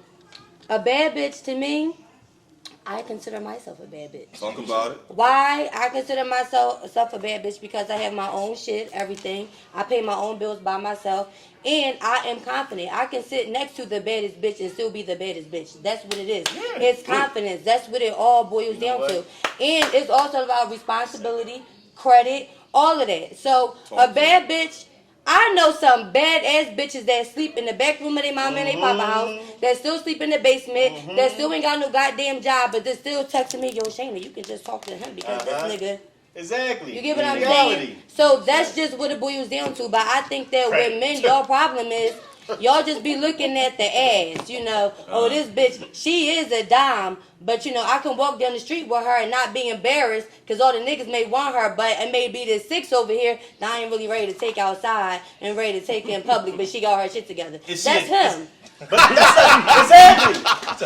a bad bitch to me, I consider myself a bad bitch. Talk about it. Why I consider myself a bad bitch? Because I have my own shit, everything. I pay my own bills by myself, and I am confident. I can sit next to the baddest bitch and still be the baddest bitch. That's what it is. It's confidence. That's what it all boils down to. And it's also about responsibility, credit, all of that. So a bad bitch. I know some badass bitches that sleep in the back room of their mama and their papa house, that still sleep in the basement, that still ain't got no goddamn job, but they still texting me, yo, Shayna, you can just talk to him because this nigga. Exactly. You get what I'm Reality. saying? So that's just what it boils down to. But I think that with men, your problem is y'all just be looking at the ass, you know. Oh, this bitch, she is a dime, but you know, I can walk down the street with her and not be embarrassed because all the niggas may want her, but it may be this 6 over here that I ain't really ready to take outside and ready to take in public, but she got her shit together. Is That's she- him. But exactly.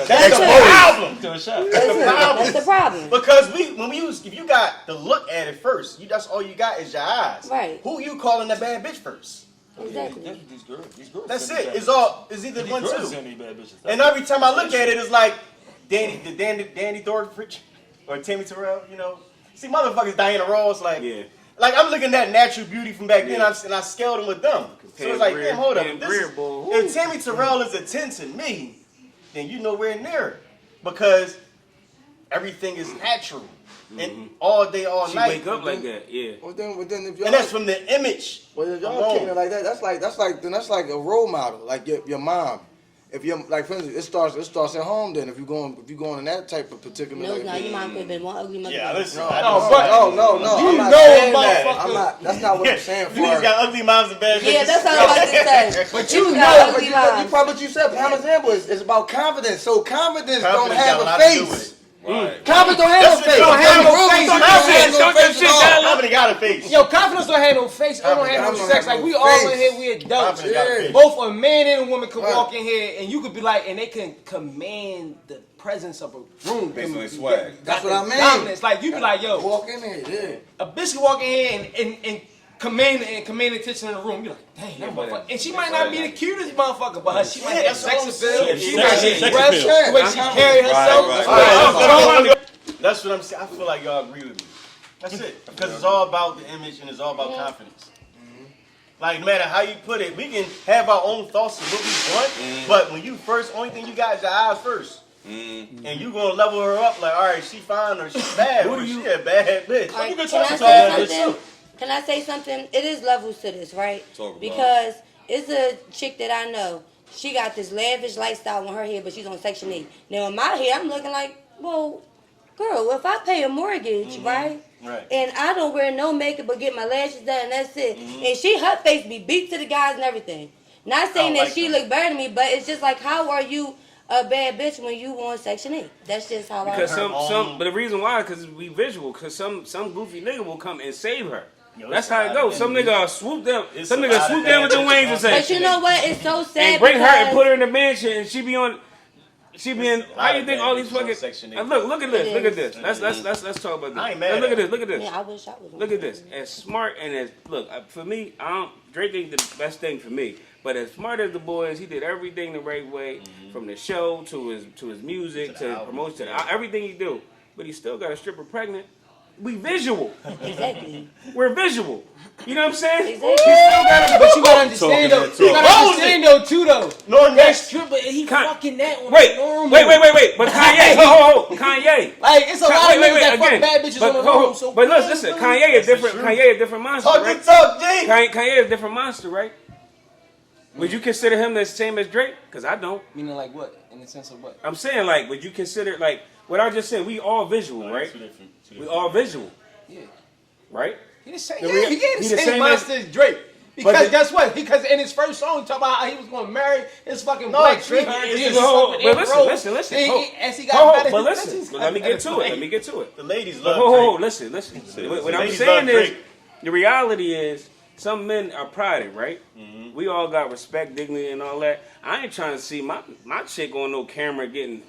That's the problem. That's the problem. Because if you got to look at it first, that's all you got is your eyes. Right. Who you calling a bad bitch first? Exactly. These girls. That's send me it. bad It's either bitches. one These girls two. send me bad bitches. And every time I look at it, it's like Danny Dorfridge or Tammy Terrell. You know, see motherfuckers Diana Ross like. Yeah. Like I'm looking at natural beauty from back then, and I scaled them with them. So it's like, damn, hold up. If Tammy Terrell is a 10 to me, then you nowhere near it because everything is natural and all day, all She night. wake up like that, yeah. Well then if y'all, And that's from the image. well, if y'all alone. kicking it like that, that's like a role model, like your mom. If you're like, for instance, it starts at home. Then if you going in that type of particular. No, like, no, your mom could have been one ugly mother. Yeah, listen. No, I no, just- no. You I'm not know saying a that. motherfucker- I'm not. That's not what I'm saying. You niggas got ugly moms and bad bitches. Yeah, that's what I'm about to say. But You you got know, ugly you moms. probably what you said. Prime example is about confidence. So confidence don't Confidence have got a lot to do with face. it. Right. Confidence don't have no That's face. the Don't truth. have no Don't face. talk Don't your have shit. no face at all. Company got a face. Yo, confidence don't have no face. It don't have no Confidence sex. don't Like we have all no in here, face. we adults. Confidence got a face. Both a man and a woman can Right. walk in here, and you could be like, and they can command the presence of a room. Based on their Got swag. That's the what I mean. Dominance. Like you be like, yo, Walk in there, yeah. a bitch can walk in here and command attention in the room. You're like, dang, that motherfucker. And she might not be the cutest motherfucker, but she might have that's sex all I'm appeal. saying. She Sex might be appeal. dressed, Sex the way she carry herself. right. That's what I'm saying. I feel like y'all agree with me. That's it. Because it's all about the image and it's all about confidence. Like, no matter how you put it, we can have our own thoughts of what we want, but when you first, only thing you got is your eyes first. And you gonna level her up like, all right, she fine or she bad, or she a bad bitch. All right, You can can I talk say about that something? Can I say something? It is levels to this, right? Talk about Because it's a chick that I know. She got this lavish lifestyle on her head, but she's on Section 8. Now in my head, I'm looking like, well, girl, if I pay a mortgage, right? Right. And I don't wear no makeup but get my lashes done and that's it. And her face be beat to the guys and everything. Not saying that like she that. look better than me, but it's just like, how are you a bad bitch when you on Section 8? That's just how Because I but the reason why, because we visual. Because some goofy nigga will come and save her. Yo, That's it's how a it lot goes. of Some envy. nigga swoop down. It's Some a nigga lot swoop of down with the bad wings and bitches. say, But you know what? It's so sad and bring her and because- put her in the mansion, and she be on. She be in. There's a How lot you of think bad all these bitches on fucking? Section 8. Look at this. It Look at is. this. Let's talk about this. I ain't mad Look at at this. Look at this. Yeah, I wish I was. Look at this. As smart and as for me, Drake ain't the best thing for me. But as smart as the boy is, he did everything the right way, from the show to his music to his album, promotion, yeah. everything he do. But he still got a stripper pregnant. We visual. Exactly. We're visual. You know what I'm saying? Exactly. He still got But you gotta understand though. You gotta understand though too though. Norm That next. stripper, he Con- fucking that one. Wait. normal. But Kanye, ho, Kanye. Like it's a lot of niggas that fuck again. bad bitches But, on the ho, ho, road. So but listen, Kanye is different. Kanye a different monster, Talk right? the talk, G. Kanye is a different monster, right? Would you consider him the same as Drake? Because I don't. Meaning like what? In the sense of what? I'm saying like, would you consider like what I just said? We all visual, right? Two different. We all visual, Yeah. right? He the same. The Yeah, rea- he ain't he the the same same monster as- as Drake. Because the- guess what? Because in his first song, he talked about how he was going to marry his fucking black Drake sweetheart. is He just- was Hold, fucking but in listen, bro. listen. Then Hold, as he got better, but his listen. bitches Let me got get to better. it. Let me get to it. The ladies But love Drake. listen. What I'm ladies saying love is, Drake. the reality is, some men are prided, right? We all got respect, dignity, and all that. I ain't trying to see my chick on no camera getting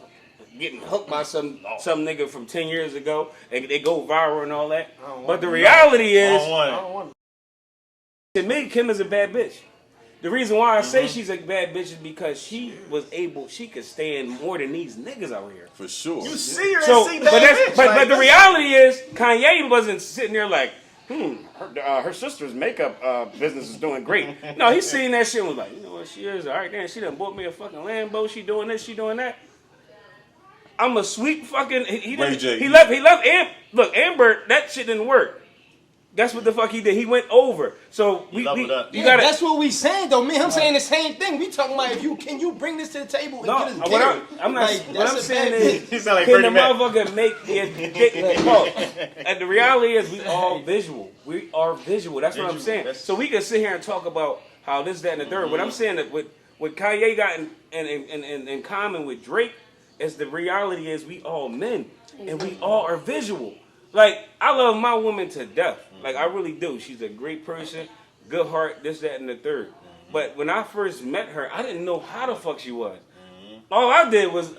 hooked by some nigga from 10 years ago. They go viral and all that. But the reality is, to me, Kim is a bad bitch. The reason why I say she's a bad bitch is because she could stand more than these niggas out here. For sure. You see her So, and see but bad bitch. but the reality is, Kanye wasn't sitting there like, her sister's makeup business is doing great. No, he's seen that shit and was like, you know what, she is all right. Damn, she done bought me a fucking Lambo. She doing this, she doing that. I'm a sweet fucking. He Ray J. left. Look, Amber, that shit didn't work. That's what the fuck he did. He went over. So we leveled up. you Yeah, gotta. that's what we saying though. Me, I'm saying the same thing. We talking about can you bring this to the table and No, get us what dinner? I'm not. Like, What that's I'm a saying bad is, You sound like can the Bernie Mac. motherfucker make it dick pause? And the reality is, we all visual. We are visual. That's what I'm Visual, saying. that's- So we can sit here and talk about how this, that, and the third. What I'm saying that what Kanye got in common with Drake is the reality is we all men and we all are visual. Like, I love my woman to death. Like, I really do. She's a great person, good heart, this, that, and the third. But when I first met her, I didn't know how the fuck she was. All I did was,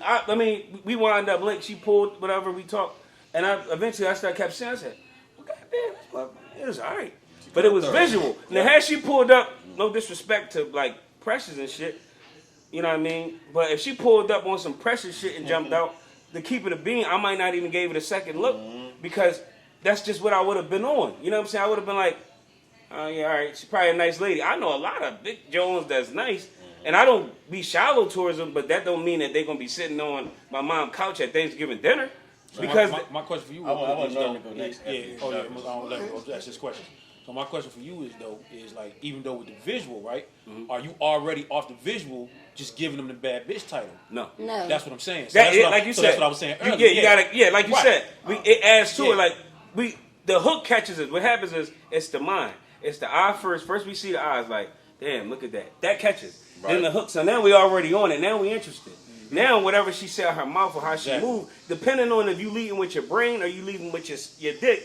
we wound up late. She pulled whatever we talked. And eventually I kept saying, I said, well, goddamn, this motherfucker, it was all right. But it was visual. Now, had she pulled up, no disrespect to, like, Precious and shit, you know what I mean? But if she pulled up on some Precious shit and jumped out, to keep it a bean, I might not even gave it a second look because that's just what I would have been on. You know what I'm saying? I would have been like, oh yeah, all right, she's probably a nice lady. I know a lot of big Jones that's nice, and I don't be shallow towards them, but that don't mean that they're gonna be sitting on my mom's couch at Thanksgiving dinner. Because my question for you I want is Norm though, to go next yeah, after oh yeah, Douglas. I'll let him ask this question. So my question for you is like, even though with the visual, right? Are you already off the visual, just giving them the bad bitch title? no. No. That's what I'm saying. So That, that's what like you so said, that's what I was saying You, earlier. you gotta, like you Right. said, it adds to Yeah. it. Like the hook catches us. What happens is it's the mind, it's the eye first. First we see the eyes, like, damn, look at that catches. Then the hook. So now we already on it. Now we interested. Now whatever she said out her mouth or how she Exactly. moved, depending on if you leading with your brain or you leading with your dick.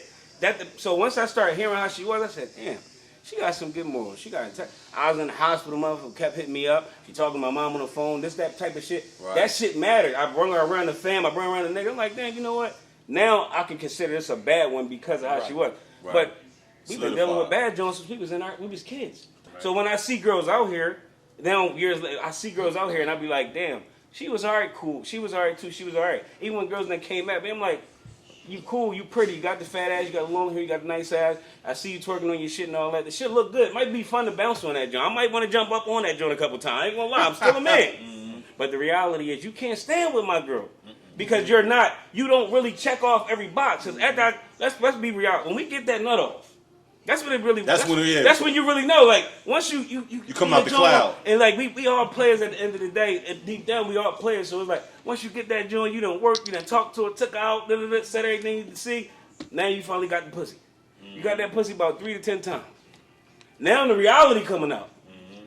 So once I started hearing how she was, I said, damn. She got some good morals. She got. I was in the hospital. Motherfucker kept hitting me up. She talking to my mom on the phone. That type of shit. Right. That shit mattered. I brought her around the fam. I brought her around the nigga. I'm like, damn, you know what? Now I can consider this a bad one because of how she was. Right. But we've been dealing with Solidified. bad Jones since we was kids. So when I see girls out here, then years later, I see girls out here and I be like, damn, she was alright, cool. She was alright too. She was alright. Even when girls then came at me, I'm like, you cool, you pretty, you got the fat ass, you got the long hair, you got the nice ass. I see you twerking on your shit and all that. The shit look good. It might be fun to bounce on that joint. I might want to jump up on that joint a couple times. I ain't gonna lie, I'm still a man. But the reality is you can't stand with my girl. Because you don't really check off every box. Cause let's be real. When we get that nut off, that's when it really. That's when you really know. Like once you come out the joint, cloud. and like we all players at the end of the day. And deep down we all players. So it's like once you get that joint, you done work, you done talk to her, took her out, said everything you need to see. Now you finally got the pussy. You got that pussy about 3 to 10 times. Now the reality coming out.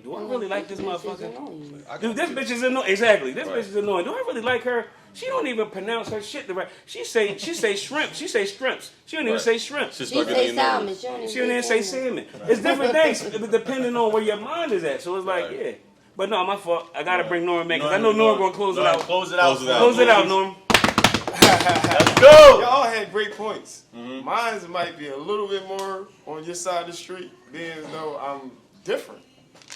do I really like this motherfucker? Annoying. Dude, this bitch is annoying. Exactly, this bitch is annoying. Do I really like her? She don't even pronounce her shit the right. She say shrimp. She say shrimps. She don't even say shrimp. She say salmon. She don't even say salmon. It's different things depending on where your mind is at. So it's like, yeah. But no, my fault. I gotta bring Norm in because I know Norm gonna close it out. Close it out. Close it out, Norm. Let's go. Y'all had great points. Mine might be a little bit more on your side of the street, being as though I'm different.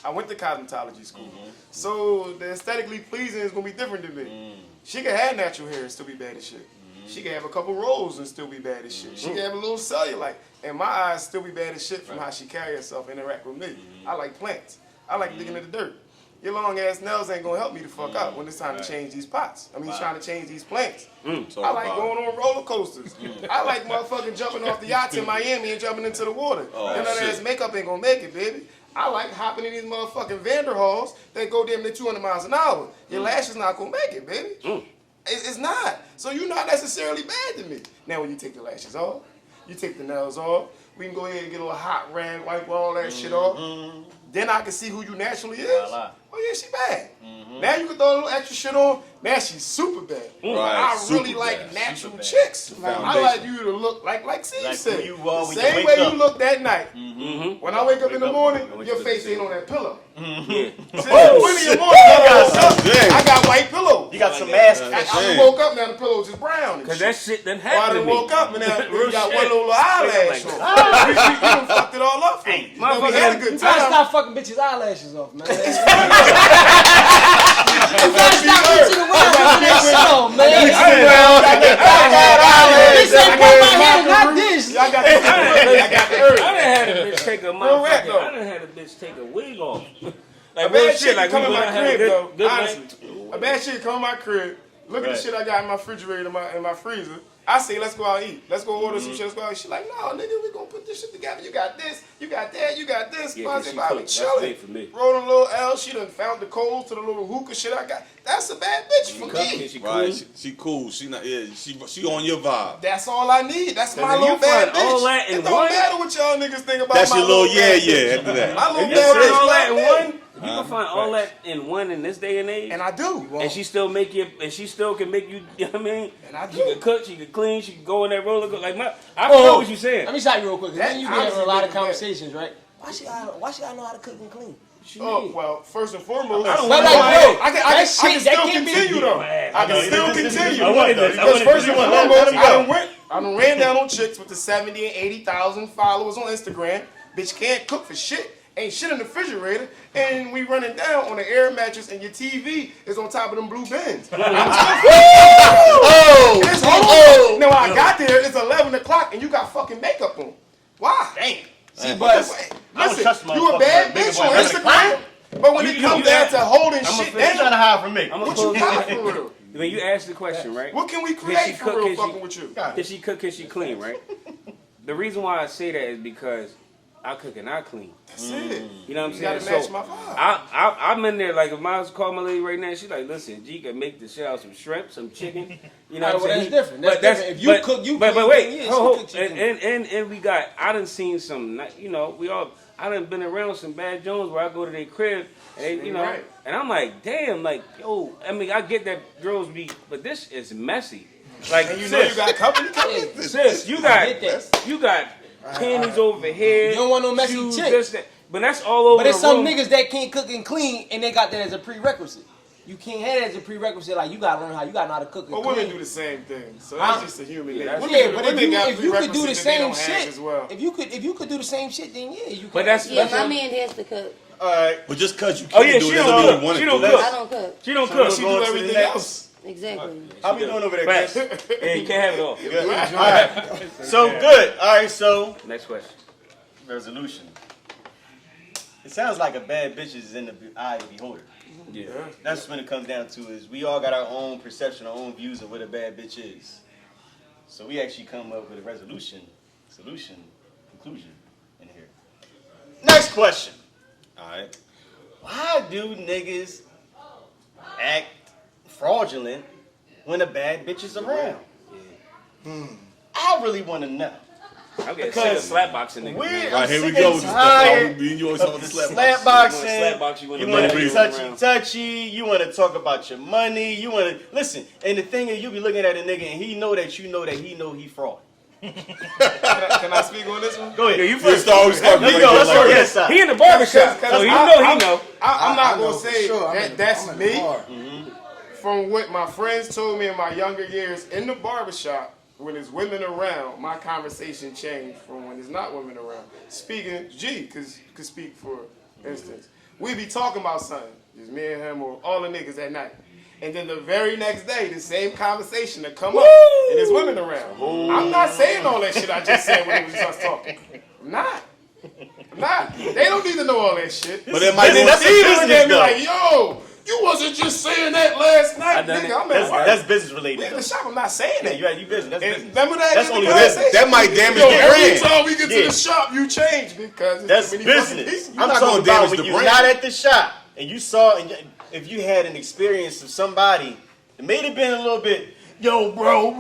I went to cosmetology school, so the aesthetically pleasing is gonna be different to me. She can have natural hair and still be bad as shit. She can have a couple rolls and still be bad as shit. She can have a little cellulite, and my eyes still be bad as shit from how she carry herself, interact with me. I like plants. I like digging in the dirt. Your long ass nails ain't gonna help me to fuck up when it's time to change these pots. I mean, trying to change these plants. I like going on roller coasters. I like motherfucking jumping off the yachts in Miami and jumping into the water. That ass makeup ain't gonna make it, baby. I like hopping in these motherfucking Vanderhalls that go damn near 200 miles an hour. Your lash is not gonna make it, baby. It's not. So you're not necessarily bad to me. Now when you take the lashes off, you take the nails off, we can go ahead and get a little hot rag, wipe all that shit off. Then I can see who you naturally is. Oh yeah, she bad. Now you can throw a little extra shit on. Now she's super bad. I really like natural chicks. I like you to look like Steve said. The same way you look that night. When I wake up in the morning, your face ain't on that pillow. See, when in the morning, I got white pillow. You got some mask. I just woke up, now the pillow's just brown. Cause that shit done I happened to done me. woke up and now you got one little eyelash on. You done fucked it all up for me. We had a good You gotta time. stop fucking bitches' eyelashes off, man. You gotta stop bitching around with that shit on, man. This ain't put my hair, not this. I got the herb. I done had a bitch take a motherfucking. I done had a bitch take a wig off. Like real shit. Like come we in my gonna have a crib, though. good Honestly, a bad shit come in my crib. Look at the shit I got in my refrigerator, in my freezer. I say, let's go out and eat. Let's go order some shit. Let's go out. She like, no, nigga, we gonna put this shit together. You got this, you got that, you got this. Yeah, I she be chilling. for me. Rolling a little L. She done found the coals to the little hookah shit I got. That's a bad bitch for me. She cool. Right, she cool. She not. Yeah, she on your vibe. That's all I need. That's my if little you bad find all bitch. that in It don't one- matter what y'all niggas think about That's my your little bad bitch. After that, My little You bad find bitch all like that in me. one. You can find all that in one in this day and age. And I do. And she still make you, and she still can make you, you know what I mean? And I do. She can cook, she can clean, she can go in that roller coaster. Like I know what you're saying. Let me stop you real quick. 'Cause then you be having a honestly lot of make it bad. conversations, right? Why she gotta know how to cook and clean? Oh, well, first and foremost, I don't But want like, to bro, I can still can't be- continue though. I can still continue. I wanted this. Because first and Let foremost, him go. I done ran down on chicks with the 70 and 80,000 followers on Instagram. Bitch can't cook for shit. Ain't shit in the refrigerator, and we running down on the air mattress, and your TV is on top of them blue bins. Oh! Now when I got there, it's 11 o'clock, and you got fucking makeup on. Why? Damn. See, I don't listen, trust you a bad motherfuckers. bitch on Instagram, but when it comes down to holding shit They trying down, to hide from me. what you got for real? When you ask the question, right? What can we Can create she for cook? real Can fucking she, with you? can she cook? Can she clean? Right. The reason why I say that is because I cook and I clean. That's it. You know what I'm You saying? gotta match my vibe. I'm in there like if I was calling my lady right now, she's like, listen, G can make the shit out some shrimp, some chicken. You know what I'm Well, saying? that's different. That's different. If you cook, you but clean, wait, then yeah, hold, she cooks, you and we got. I done seen some. You know, I done been around some bad Jones where I go to their crib, and they, you know, Right. and I'm like, damn, like, yo. I mean, I get that girls be, but this is messy. Like, And you know you got company. sis, you got panties over here. You don't want no messy shoes, chick. this, that. But that's all over But there's the some room. niggas that can't cook and clean, and they got that as a prerequisite. You can't have that as a prerequisite. Like you gotta learn how. You gotta know how to cook and But clean. women do the same thing, so that's just a human nature. Yeah, Women but women got if you could do the prerequisites that they same don't have shit, as well. if you could do the same shit, then yeah, you. But that's Yeah, my man has to cook. All right. But just cause you Oh, can't yeah, do she it don't doesn't mean cook. you want She to don't do cook. it. I don't cook. She don't So cook. she She going do to the everything next. else. Exactly. How we doing over there, Facts. Chris? Yeah, you can't have it all. Good. All right. So good. All right. So Next question. resolution. It sounds like a bad bitch is in the eye of the beholder. Yeah. That's when it comes down to is we all got our own perception, our own views of what a bad bitch is. So we actually come up with a resolution, solution, conclusion in here. Next question. All right. Why do niggas act fraudulent when a bad bitch is around? I really want to know. I'm getting sick of slap boxing niggas. man. Right, here we sick go and with this tired stuff. Me and you always talking about the slap Slap box. boxing. Slap box you in You the want to middle, be you touchy, around. touchy. You want to talk about your money. You want to listen. And the thing is, you be looking at a nigga and he know that he fraud. Can I speak on this one? Go ahead. Yeah, you You first. start Let's go. Let's go. He in the barbershop, so he know. I'm not I know gonna for say sure. that's I'm in the me. bar. From what my friends told me in my younger years in the barbershop, when there's women around, my conversation changed from when there's not women around. Speaking, G could speak for instance. We be talking about something, just me and him or all the niggas at night. And then the very next day, the same conversation to come up, and there's women around. I'm not saying all that shit I just said when we was just talking. I'm not. They don't need to know all that shit. But it might be That's They business, look at me though. like, yo, you wasn't just saying that last night, nigga. I'm at work. That's business We related. in Though. the shop. I'm not saying Yeah, that. you business. That's And business. remember that? That's in only the business. conversation? That might damage Yo, the every brand. time we get to Yeah. the shop, you change because That's too many fucking business. people. I'm not talking gonna about damage when the you're brand. not at the shop and you saw, and if you had an experience of somebody, it may have been a little bit, yo, bro,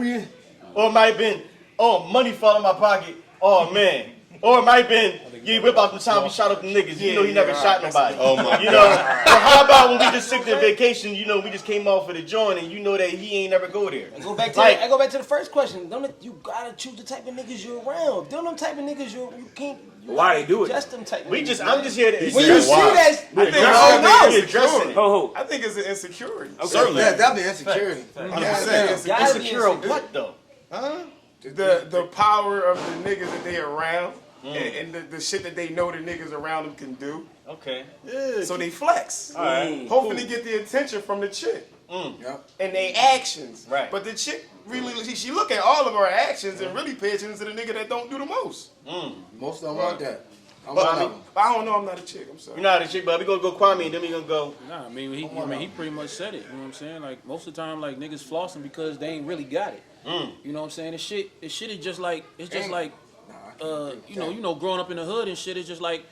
or it might have been, oh, money fell in my pocket, oh man, or it might have been, you whip out the time we shot up the niggas, you know he never shot nobody. Oh my You know, or how about when we just took the vacation, you know, we just came off of the joint and you know that he ain't never go there. I go back to the first question. You gotta choose the type of niggas you're around. Them type of niggas you can't. Why they do it? Just them type. Of We niggas, just, man. I'm just here to When you see that, I think we're it's addressing it. Ho I think it's an insecurity. Certainly. Yeah, definitely insecurity. 100%. Gotta be Insecure of what though? The power of the niggas that they around and the shit that they know the niggas around them can do. Okay. So they flex. Alright. Hopefully get the attention from the chick Yep. and they actions. Right. But the chick really, she look at all of our actions and really pay attention to the nigga that don't do the most. Most of them want that. I'm But one of them. I don't know. I'm not a chick. I'm sorry. You're not a chick, but we gonna go Kwame and then we gonna go. Nah, I mean, he pretty much said it. You know what I'm saying? Like, most of the time, like, niggas flossing because they ain't really got it. You know what I'm saying? This shit is just like, it's just like, you know, growing up in the hood and shit, it's just like,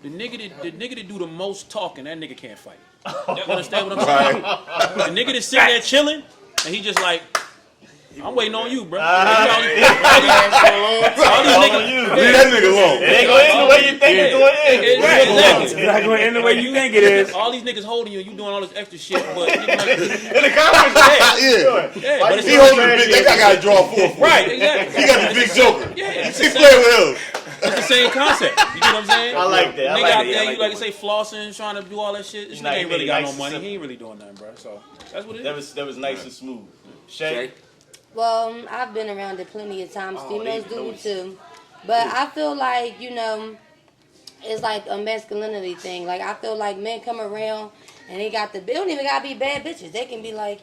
the nigga that do the most talking, that nigga can't fight. You understand what I'm saying? The nigga that sitting there chilling, and he just like, I'm waiting on you, bro. All these niggas, Leave that nigga alone. It ain't going in the way you think it's going in. Exactly. It's not going in the way you think it is. All these niggas holding you, and you doing all this extra shit, but niggas like, In the conference, Yeah. yeah, but it's He holding the big. That guy got to draw 4 right, exactly. He got the big joker. Yeah, it's He the playing same, with him. it's the same concept. You know what I'm saying? I like that. I Nigga like out it. there, I you like to say flossing, trying to do all that shit. This Nah, nigga he ain't really made it got nice no and money. simple. He ain't really doing nothing, bro. So that's what it That is. was nice and smooth. Shay. Well, I've been around it plenty of times. Oh, Females they do notice. too. But I feel like, you know, it's like a masculinity thing. Like, I feel like men come around and they don't even gotta be bad bitches. They can be like,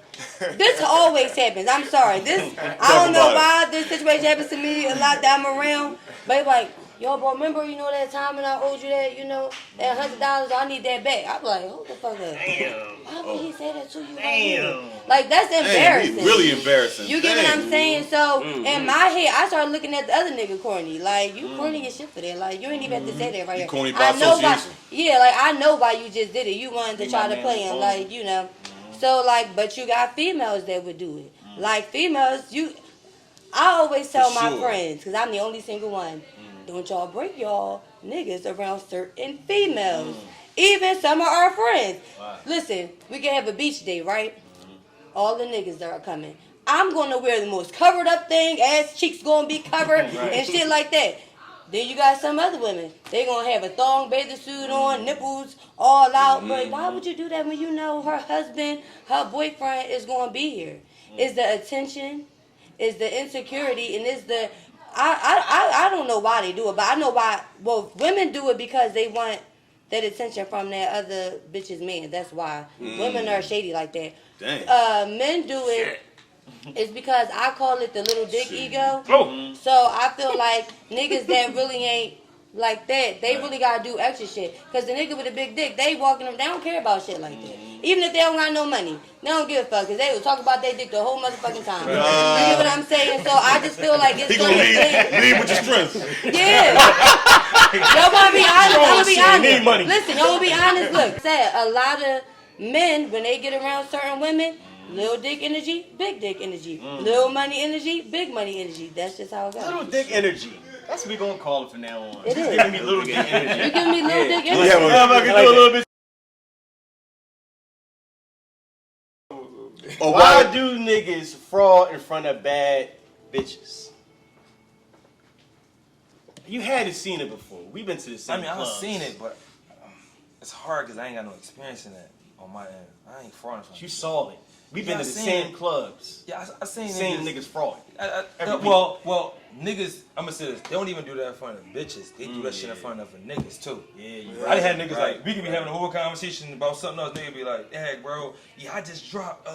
this always happens. I'm sorry. I don't know why this situation happens to me a lot that I'm around. But it's like, yo, bro, remember, you know, that time when I owed you that, you know, that $100, I need that back. I'm like, hold the fuck up. Damn. Why would he say that to you? Damn. Like, that's embarrassing. Really embarrassing. You get what I'm saying? So in my head, I started looking at the other nigga corny. Like, you corny as shit for that. Like, you ain't even have to say that right here. corny by I know why. association. Yeah, like I know why you just did it. You wanted to try to play him, like, you know. So like, but you got females that would do it. Like females, I always tell For my sure. friends, cause I'm the only single one. Don't y'all bring y'all niggas around certain females. Even some of our friends. Listen, we can have a beach day, right? All the niggas that are coming. I'm gonna wear the most covered up thing, ass cheeks gonna be covered and shit like that. Then you got some other women. They gonna have a thong bathing suit on, nipples all out. But why would you do that when you know her husband, her boyfriend is gonna be here? Is the attention, is the insecurity, and is the I don't know why they do it, but I know why. Well, women do it because they want that attention from their other bitch's man. That's why women are shady like that. Dang. Men do it. It's because I call it the little dick ego. Oh. So I feel like niggas that really ain't like that, they really gotta do extra shit. Cause the nigga with a big dick, they walking them, they don't care about shit like that. Even if they don't got no money, they don't give a fuck. Cause they will talk about their dick the whole motherfucking time. You get what I'm saying? So I just feel like it's He gonna lead with your strength. Yeah. Y'all wanna be honest? I'm gonna be honest. Need money. Listen, y'all wanna be honest. Look, said a lot of men when they get around certain women, little dick energy, big dick energy. Little money energy, big money energy. That's just how it goes. Little dick energy. That's what we gonna call it from now on. It Just is. giving me little dick energy. You giving me little dick Yeah, energy. but- Yeah, I can do a little bit. Or Why why? do niggas fraud in front of bad bitches? You hadn't seen it before. We've been to the same I mean, I've clubs. seen it, but it's hard because I ain't got no experience in that on my end. I ain't frauding. You saw it. We've been Yeah, to I the seen same it. clubs. Yeah, I seen Same niggas. niggas fraud. Every week. Well, niggas. I'm gonna say this. They don't even do that in front of bitches. They do that shit in front of niggas too. Yeah, you I done had niggas right, like we could be having a whole conversation about something else. Nigga be like, "Hey, bro, yeah, I just dropped.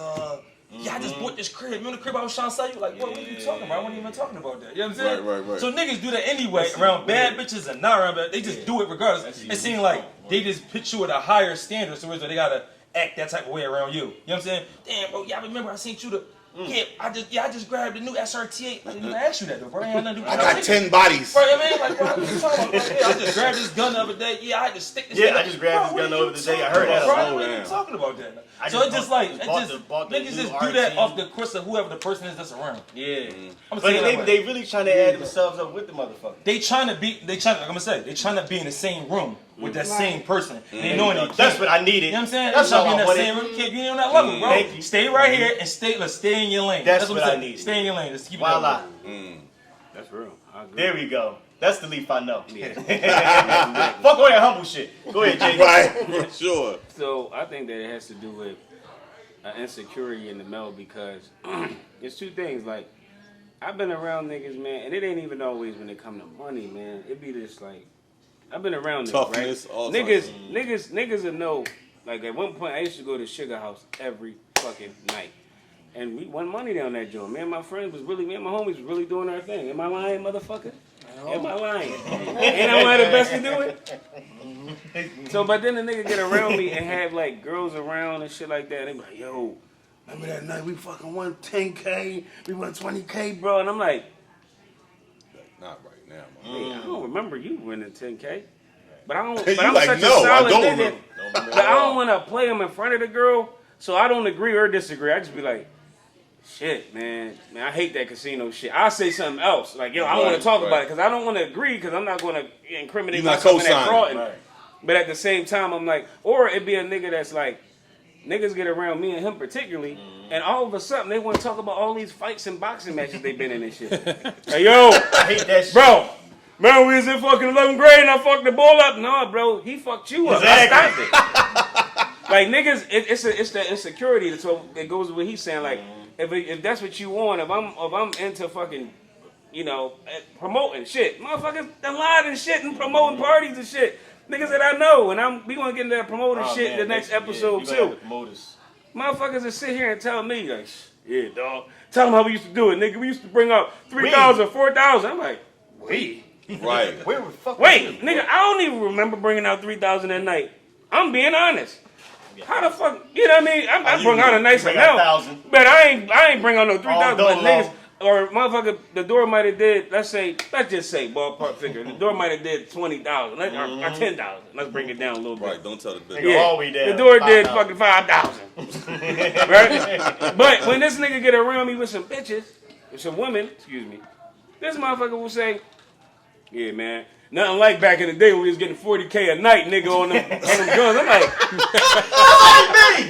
Yeah, I just bought this crib. You know the crib I was trying to sell you? Like, what are you talking about? I wasn't even talking about that. You know what I'm saying? Right. So niggas do that anyway around bad bitches and not around bad. They just do it regardless. It seems like they just put you at a higher standard, so it's like they gotta act that type of way around you. You know what I'm saying? Damn, bro, yeah, I remember I seen you the. Yeah, I just grabbed the new SRT8. I didn't even ask you that though, bro. I ain't had nothing to do with I got 10 bodies. Bro, I mean, like, what you talking about? Like, yeah, I just grabbed this gun the other day. Yeah, I had to stick this. Yeah, thing I just grabbed Bro, this gun what the are other you day. I talking heard that. about, bro? Slow What are you down. talking about that? I So just it's just bought- like, just it bought just the- bought the niggas new just do that RT. off the course of whoever the person is that's around. Yeah. I'm But saying that way. they really trying to add themselves up with the motherfucker. They trying to be, like I'm gonna say, they trying to be in the same room with that same person. And they knowing they can't. That's what I needed. You know what I'm saying? That's They trying all to I be in that wanted. same room. You can't be on that level, bro. Thank you. Stay right here and stay in your lane. That's what what I'm I saying. needed. Stay in your lane. Let's keep it that Voila. way. That's real. I agree. There we go. That's the leaf I know. Fuck all that humble shit. Go ahead, Jay. Right, for sure. So I think that it has to do with insecurity in the male because it's two things. Like I've been around niggas, man, and it ain't even always when it come to money, man. It be just like I've been around niggas, Toughness, right? all Niggas will know. Like at one point, I used to go to Sugar House every fucking night. And we won money down that joint. Me and my friends was really, me and my homies was really doing our thing. Am I lying, motherfucker? Am I lying? Ain't I one of the best to do it? So, but then the nigga get around me and have like girls around and shit like that. They be like, yo, remember that night we fucking won 10K? We won 20K, bro. And I'm like, Not right now, hey, man. I don't remember you winning 10K. But I don't. You But I'm like, such no, a I solid don't nigga. remember. But I don't want to play him in front of the girl, so I don't agree or disagree. I just be like, shit, man, I hate that casino shit. I'll say something else, like, yo, I want to talk about it because I don't want to agree because I'm not going to incriminate You're not myself in that co-signing. fraud. But at the same time, I'm like, or it be a nigga that's like, niggas get around me and him particularly, and all of a sudden they want to talk about all these fights and boxing matches they been in and shit. Hey, yo, I hate that shit. bro. Man, we was in fucking 11th grade and I fucked the ball up. No, bro, he fucked you up. Exactly. I stopped it. Like niggas, it's the insecurity. So it goes with what he's saying. Like if that's what you want, if I'm into fucking, you know, promoting shit, motherfuckers done lied and shit and promoting parties and shit. Niggas that I know, and we gonna get into that promoting Oh, shit man, the next next- episode yeah, you gonna have too. the promoters. Motherfuckers that sit here and tell me like, yeah, dog. Tell them how we used to do it, nigga. We used to bring out 3,000, 4,000. I'm like, wait. Right. Where the fuck? Wait, nigga, I don't even remember bringing out 3,000 that night. I'm being honest. How the fuck, you know what I mean? I bring out a nice bring out amount, 1,000. but I ain't bring out no 3,000. All But dolo. niggas, or motherfucker, the door might have did, let's just say ballpark figure. The door might have did 20,000 or 10,000. Let's bring it down a little bit. Right, don't tell the bitch. Nigga, all we down. The door did 5,000. fucking 5,000. Right? But when this nigga get around me with some bitches, with some women, excuse me, this motherfucker will say, yeah, man, nothing like back in the day when we was getting 40K a night, nigga, on them guns. I'm like,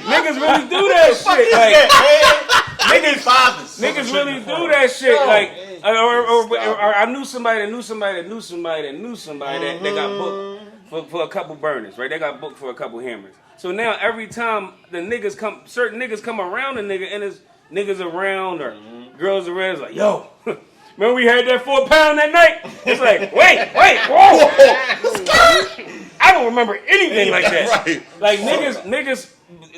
niggas really do that shit. Like, Niggas fathers. niggas really do that shit. Like, or I knew somebody that knew somebody that knew somebody that knew somebody that got booked for a couple burners, right? They got booked for a couple hammers. So now every time the niggas come, certain niggas come around a nigga and there's niggas around or girls around, it's like, yo, remember we had that 4 pound that night? It's like, wait, whoa. I don't remember anything like that. Right. Like niggas,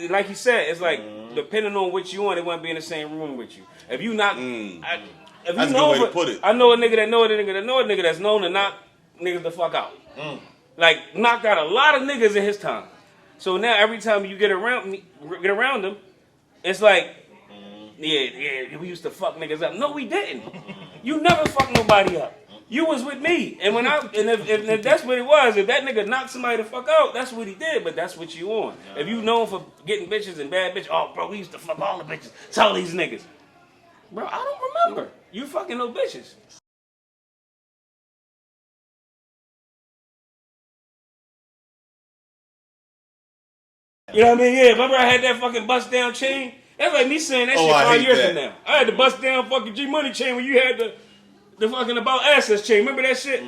like he said, it's like depending on what you want, they want to be in the same room with you. If you not, if you That's a know, good way to put it. I know a nigga that know a nigga that know a nigga that's known to knock niggas the fuck out. Like knocked out a lot of niggas in his time. So now every time you get around them, it's like, yeah, we used to fuck niggas up. No, we didn't. You never fucked nobody up. You was with me, and if that's what it was, if that nigga knocked somebody the fuck out, that's what he did. But that's what you on. If you known for getting bitches and bad bitches, oh bro, we used to fuck all the bitches. Tell these niggas, bro, I don't remember you fucking no bitches. You know what I mean? Yeah, remember I had that fucking bust down chain? That's like me saying that shit 5 years from now. I had the bust down fucking G Money chain when you had the fucking about assets chain. Remember that shit?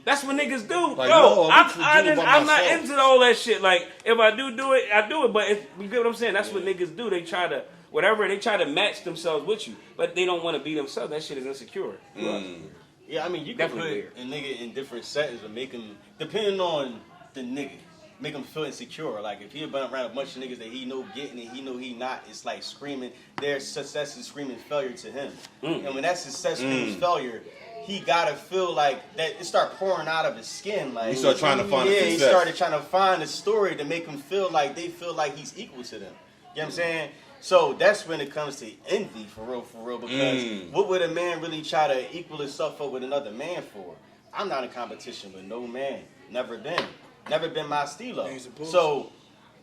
That's what niggas do. Like, Yo, no, I'm not into all that shit. Like, if I do it, I do it. But you get what I'm saying? That's what niggas do. They try to, whatever, they try to match themselves with you. But they don't want to be themselves. That shit is insecure. Yeah, I mean, you can put a nigga in different settings and make him, depending on the nigga, make him feel insecure. Like, if he been around a bunch of niggas that he know getting and he know he not, it's like screaming, their success is screaming failure to him. And when that success screams failure, he gotta feel like that it start pouring out of his skin. Like he start trying to find he started trying to find a story to make him feel like they feel like he's equal to them. You know what I'm saying? So that's when it comes to envy, for real, because what would a man really try to equal himself up with another man for? I'm not in competition with no man. Never been my stilo. So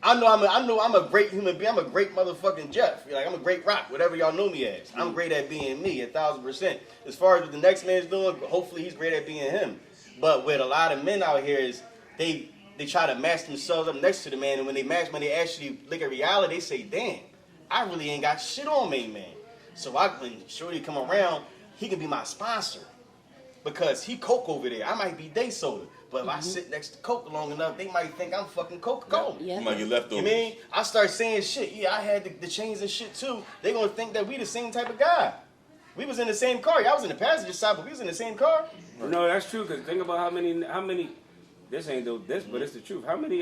I know I'm a great human being. I'm a great motherfucking Jeff. Like, I'm a great Rock, whatever y'all know me as. I'm great at being me, 1,000%. As far as what the next man's doing, hopefully he's great at being him. But with a lot of men out here is they try to match themselves up next to the man, and when they actually look at reality, they say, damn, I really ain't got shit on me, man. So when Shorty come around, he can be my sponsor. Because he Coke over there. I might be day soda. But if I sit next to Coke long enough, they might think I'm fucking Coca-Cola. You might get leftovers. You mean? I start saying shit. Yeah, I had the chains and shit too. They gonna think that we the same type of guy. We was in the same car. Y'all was in the passenger side, but we was in the same car. No, that's true. Cause think about how many. This ain't this, but it's the truth. How many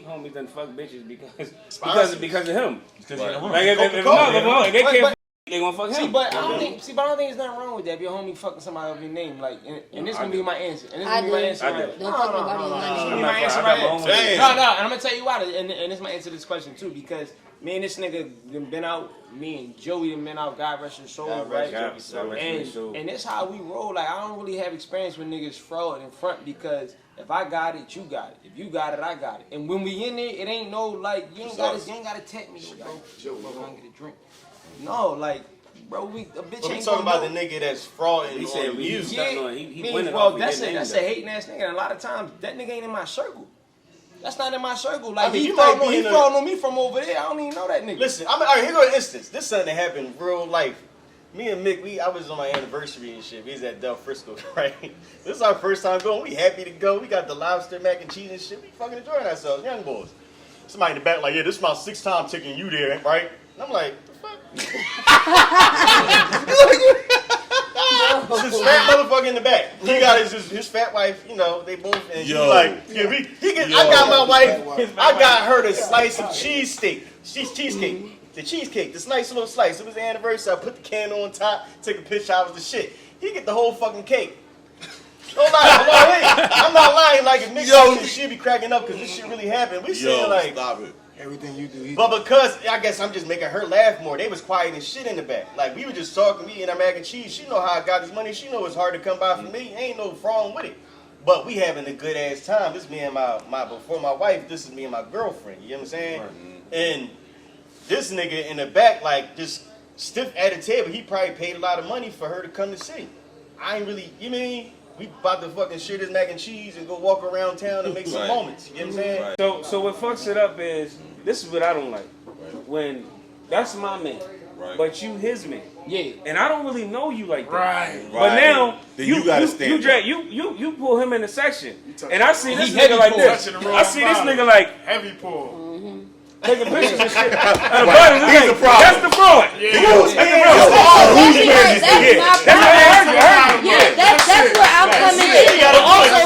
homies done fuck bitches because of him? Like if they can't. They gonna fuck him. See, but I don't think there's nothing wrong with that. If your homie fucking somebody of your name, like, and this gonna be my answer. And this gonna be my answer. Don't talk about No, and I'm gonna tell you why. And this might answer this question too, because me and this nigga done been out. Me and Joey done been out. God rest his soul, right? And that's how we roll. Like, I don't really have experience with niggas fraud in front, because if I got it, you got it. If you got it, I got it. And when we in there, it ain't no like you ain't gotta tech me, bro. I'm gonna get a drink. No, like, bro, a bitch ain't talking about the nigga that's frauding. He said he winning. Well, that's a hating ass nigga. And a lot of times that nigga ain't in my circle. That's not in my circle. Like, he frauding on me from over there. I don't even know that nigga. Listen, all right, here go an instance. This something that happened in real life. Me and Mick, I was on my anniversary and shit. We was at Del Frisco, right? This is our first time going. We happy to go. We got the lobster, mac and cheese and shit. We fucking enjoying ourselves, young boys. Somebody in the back like, yeah, this is my 6th time taking you there, right? And I'm like, this fat motherfucker in the back. He got his fat wife, you know, they both, and she like, I got my wife, I got her the slice of cheesesteak. Cheesecake. The cheesecake, this nice little slice. It was the anniversary, I put the candle on top, took a picture, I was the shit. He get the whole fucking cake. Don't lie, I'm not lying, like, if niggas she'd be cracking up because this shit really happened. We saying like, stop it. Everything you do. But because I guess I'm just making her laugh more, they was quiet and shit in the back. Like, we were just talking, me and our mac and cheese. She know how I got this money. She know it's hard to come by for me. Ain't no wrong with it. But we having a good ass time. This is me and my before my wife. This is me and my girlfriend. You know what I'm saying? And this nigga in the back, like, just stiff at the table. He probably paid a lot of money for her to come to see. I ain't really, you mean? We about to fucking shit his mac and cheese and go walk around town and make some moments. You know what I'm saying? So what fucks it up is, this is what I don't like. When that's my man, but you his man. Yeah. And I don't really know you like that. Right. But now then you gotta stand up. You pull him in the section. And I see this nigga like this. I see this nigga like heavy pull. Taking pictures and shit. He's a problem. That's the fraud. That's where I'm coming in. But also,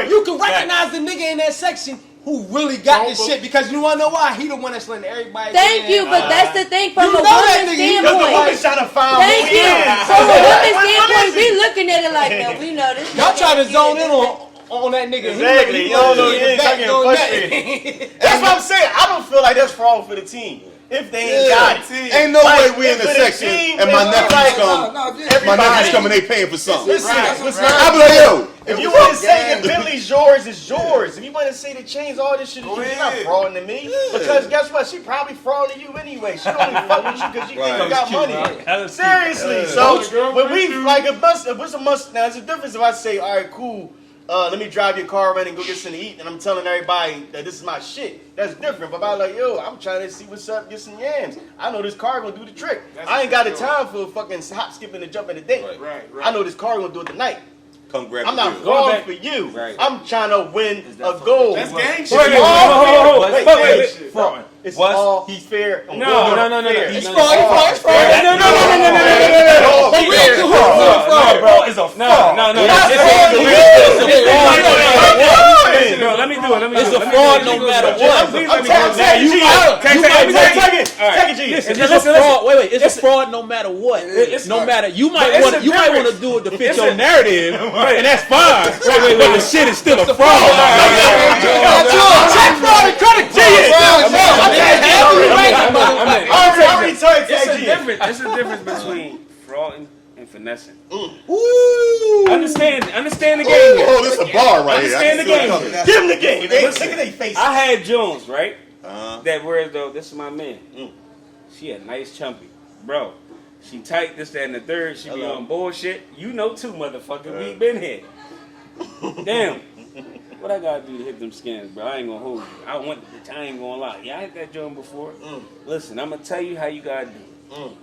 you can recognize the nigga in that section who really got this shit, because you wanna know why? He the one that's letting everybody. Thank you, but that's the thing from a woman's standpoint. Trying to find Thank you. From a woman's standpoint, we looking at it like, no, we know this. Y'all try to zone in on that nigga. Exactly. You don't know that's what I'm saying. I don't feel like that's fraud for the team. If they ain't got it. Ain't no way we in the section and my nephews come. My nephews come and they paying for something. Listen, I be like, yo. if you want to say the Bentley's yours, it's yours. If you want to say the chains, all this shit is yours, you're not frauding to me. Because guess what? She probably frauding you anyway. She only fuck with you because you think you got money. Seriously. So when we like a must, now there's a difference if I say, all right, cool. let me drive your car around and go get something to eat, and I'm telling everybody that this is my shit. That's different. But I'm like, yo, I'm trying to see what's up, get some yams. I know this car gonna do the trick. I ain't got the time for fucking hop, skipping, and jumping a date. Right. I know this car gonna do it tonight. Come grab I'm the not deal. going for you. Right. I'm trying to win a goal. That's gang shit. Wait. Fraud. It's all he's fair. No. He's fraud. He's fraud. No. But we ain't fraud. Bro, is a fraud. No. Let me do it. It's a fraud no matter what. It's a fraud. Wait. It's a fraud no matter what. No matter. You might want to do it to fit your narrative, and that's fine. Wait. The shit is still a fraud. Check fraud and credit to you. It's a difference between fraud and finessing. Understand the game here. Oh, this is a bar right here. Understand the game here. Give him the game. Look Listen, at their face. I had Jones, right? Uh-huh. That whereas though, this is my man. She a nice chumpy. Bro, she tight, this, that, and the third. She be on bullshit. You know too, motherfucker. We been here. Damn. What I gotta do to hit them skins, bro? I ain't gonna hold you. I ain't gonna lie. Yeah, I hit that joint before. Listen, I'm gonna tell you how you gotta do it.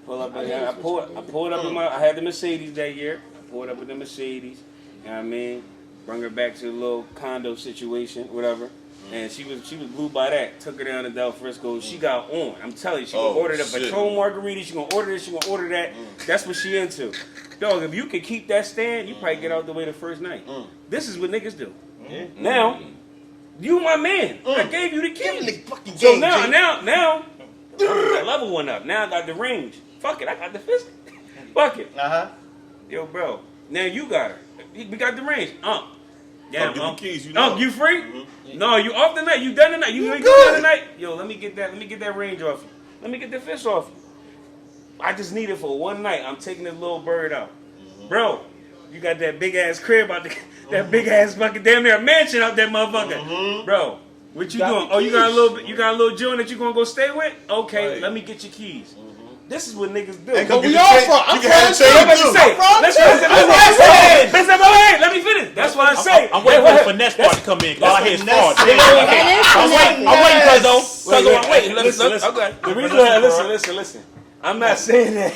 Pull up in there. I pulled up in I had the Mercedes that year. I pulled up in the Mercedes. You know what I mean? Bring her back to the little condo situation, whatever. And she was blue by that. Took her down to Del Frisco. She got on. I'm telling you, she gonna order the Patron margarita. She gonna order this. She gonna order that. That's what she into. Dog, if you could keep that stand, you probably get out the way the first night. This is what niggas do. Now, you my man. I gave you the key. So now, the level went up. Now I got the range. Fuck it, I got the fist. Fuck it. Yo, bro. Now you got her. We got the range. Damn, the keys, you know. you free? No, you off the night. You done the night. You ain't done the night. Yo, let me get that range off you. Let me get the fist off you. I just need it for one night. I'm taking this little bird out. Bro, you got that big ass crib out there. That big ass fucking damn near mansion out there, motherfucker. Bro, what you doing? Oh, you got a little joint that you gonna go stay with? Okay, let me get your keys. This is what niggas do. But we all fraud. I'm trying to say. Let me finish. That's what I say. I'm waiting for the finesse part to come in. All I hear is fraud. I'm waiting, cuz. Okay. The reason, listen. I'm not saying that.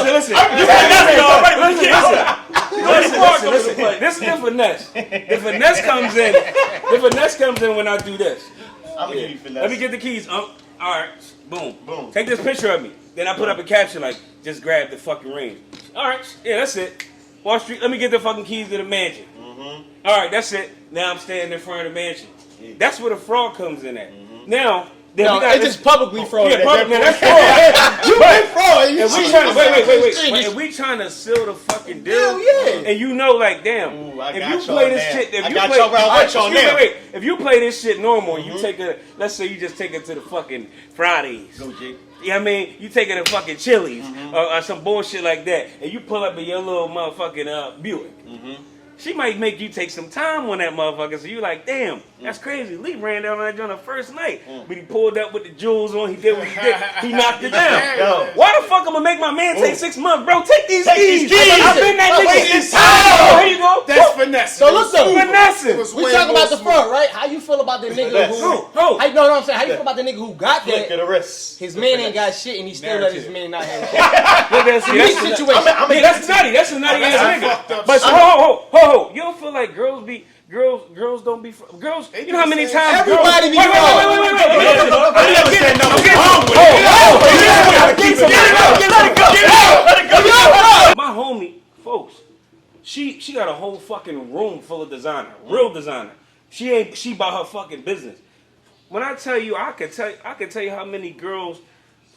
Listen. This is the finesse. The finesse comes in when I do this. I'm gonna give you finesse. Let me get the keys. All right. Boom. Take this picture of me. Then I put up a caption like, just grab the fucking ring. All right. Yeah, that's it. Wall Street, let me get the fucking keys to the mansion. All right, that's it. Now I'm standing in front of the mansion. That's where the fraud comes in at. Now, it's just publicly fraud. Yeah, that's fraud. You been fraud. If we trying to wait. If we trying to seal the fucking deal, and you know, like, damn, if you play this shit, if you play this shit normal, you take let's say you just take it to the fucking Fridays. Go, Jake. Yeah, I mean, you take it to fucking Chili's or some bullshit like that, and you pull up in your little motherfucking Buick. She might make you take some time on that motherfucker, so you like, damn, that's crazy. Lee ran down on that joint the first night, but he pulled up with the jewels on. He did what he did. He knocked it down. Why the fuck I'm gonna make my man take 6 months, bro? Take these keys. I've been that nigga. There you go. That's finesse. So look, finessing. We talking about the fraud, right? How you feel about the nigga who? How you feel about the nigga who got that? Look at the wrist. His man ain't got shit, and he still let his man not have shit. That's nutty. That's a nutty ass nigga. But ho. You don't feel like girls don't be girls. You know how many times everybody be wait. My homie, folks, she got a whole fucking room full of designer, real designer. She bought her fucking business. When I tell you, I can tell you how many girls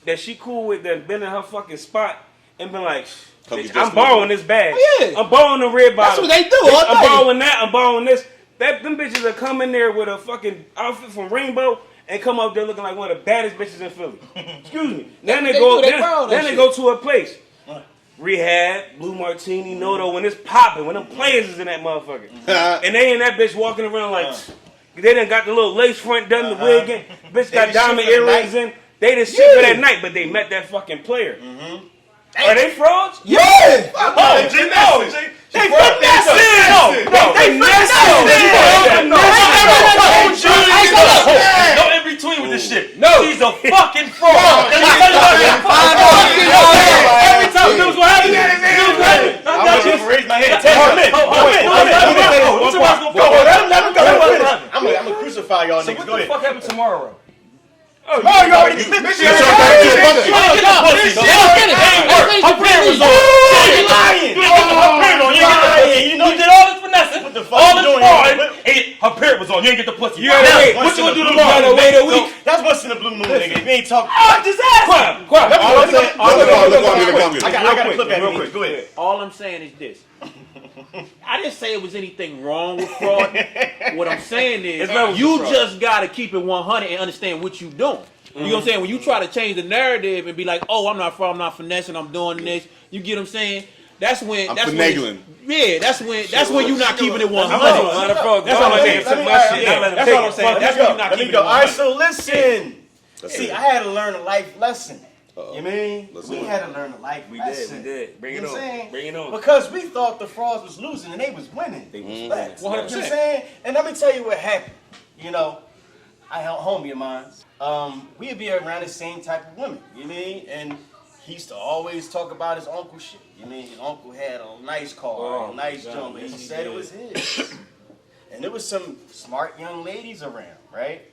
that she cool with that been in her fucking spot and been like, bitch, I'm borrowing this bag. Oh, yeah. I'm borrowing the red bottle. That's what they do. Bitch, I'm borrowing that. I'm borrowing this. Them bitches will come in there with a fucking outfit from Rainbow and come up there looking like one of the baddest bitches in Philly. Excuse me. Then they go to a place. Rehab, Blue Martini, Noto, when it's popping, when them players is in that motherfucker. And they in that bitch walking around like, they done got the little lace front done, the wig in. Bitch got diamond earrings in. They the shit for that night, but they met that fucking player. Are they frauds? Yeah. Oh, G, no, G. They finessing. No in between with this shit. No. She's a fucking fraud. Every time this was what happened. I'm going to raise my hand. I'm going to crucify y'all niggas. What Go the ahead. fuck happened tomorrow? Oh, you already Her parent was on. You did all this finessing, all this fraud, and her parent was on. You ain't get the pussy. You gotta wait. What you gonna do You tomorrow? gotta wait a week. That's once in a blue moon, nigga. We ain't talking. I'm just asking. I got a clip at real me. quick. Go ahead. All I'm saying is this. I didn't say it was anything wrong with fraud. What I'm saying is you just gotta keep it 100 and understand what you doing. You know what I'm saying? When you try to change the narrative and be like, oh, I'm not fraud, I'm not finessing, I'm doing this. You get what I'm saying? That's when I'm finagling. That's when you're not keeping it 100. That's all I'm saying. That's all I'm saying. That's when you're not keeping it 100. All right, so listen. See, I had to learn a life lesson. You mean? We had to learn a life lesson. We did. Bring it on. Bring it on. Because we thought the frauds was losing and they was winning. They was Facts. winning. 100%. You know what I'm saying? And let me tell you what happened. You know, I had a homie of mine. We'd be around the same type of women. You mean? And he used to always talk about his uncle shit. You mean? His uncle had a nice car, a nice jump. He said it was his. And there was some smart young ladies around, right?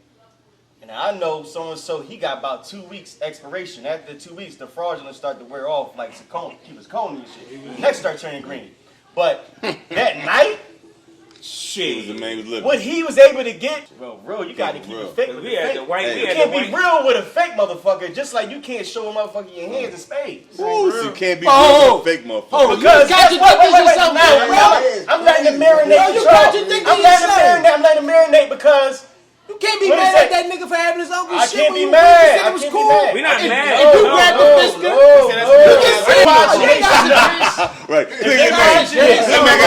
And I know so-and-so, he got about 2 weeks expiration. After 2 weeks, the fraudulent start to wear off like keep his cone and shit. Next start turning green. But that night, shit, the man was living. what he was able to get, well, real, you got to keep it fake with the fake. You can't be real with a fake motherfucker, just like you can't show a motherfucker your hands in spades. You can't be real with a fake motherfucker. Because guess what? Wait. I'm letting it marinate. I'm letting it marinate because you can't be mad at that nigga for having his uncle shit. I can't be mad. It was cool. We not mad. If you grabbed the biscuit, Right.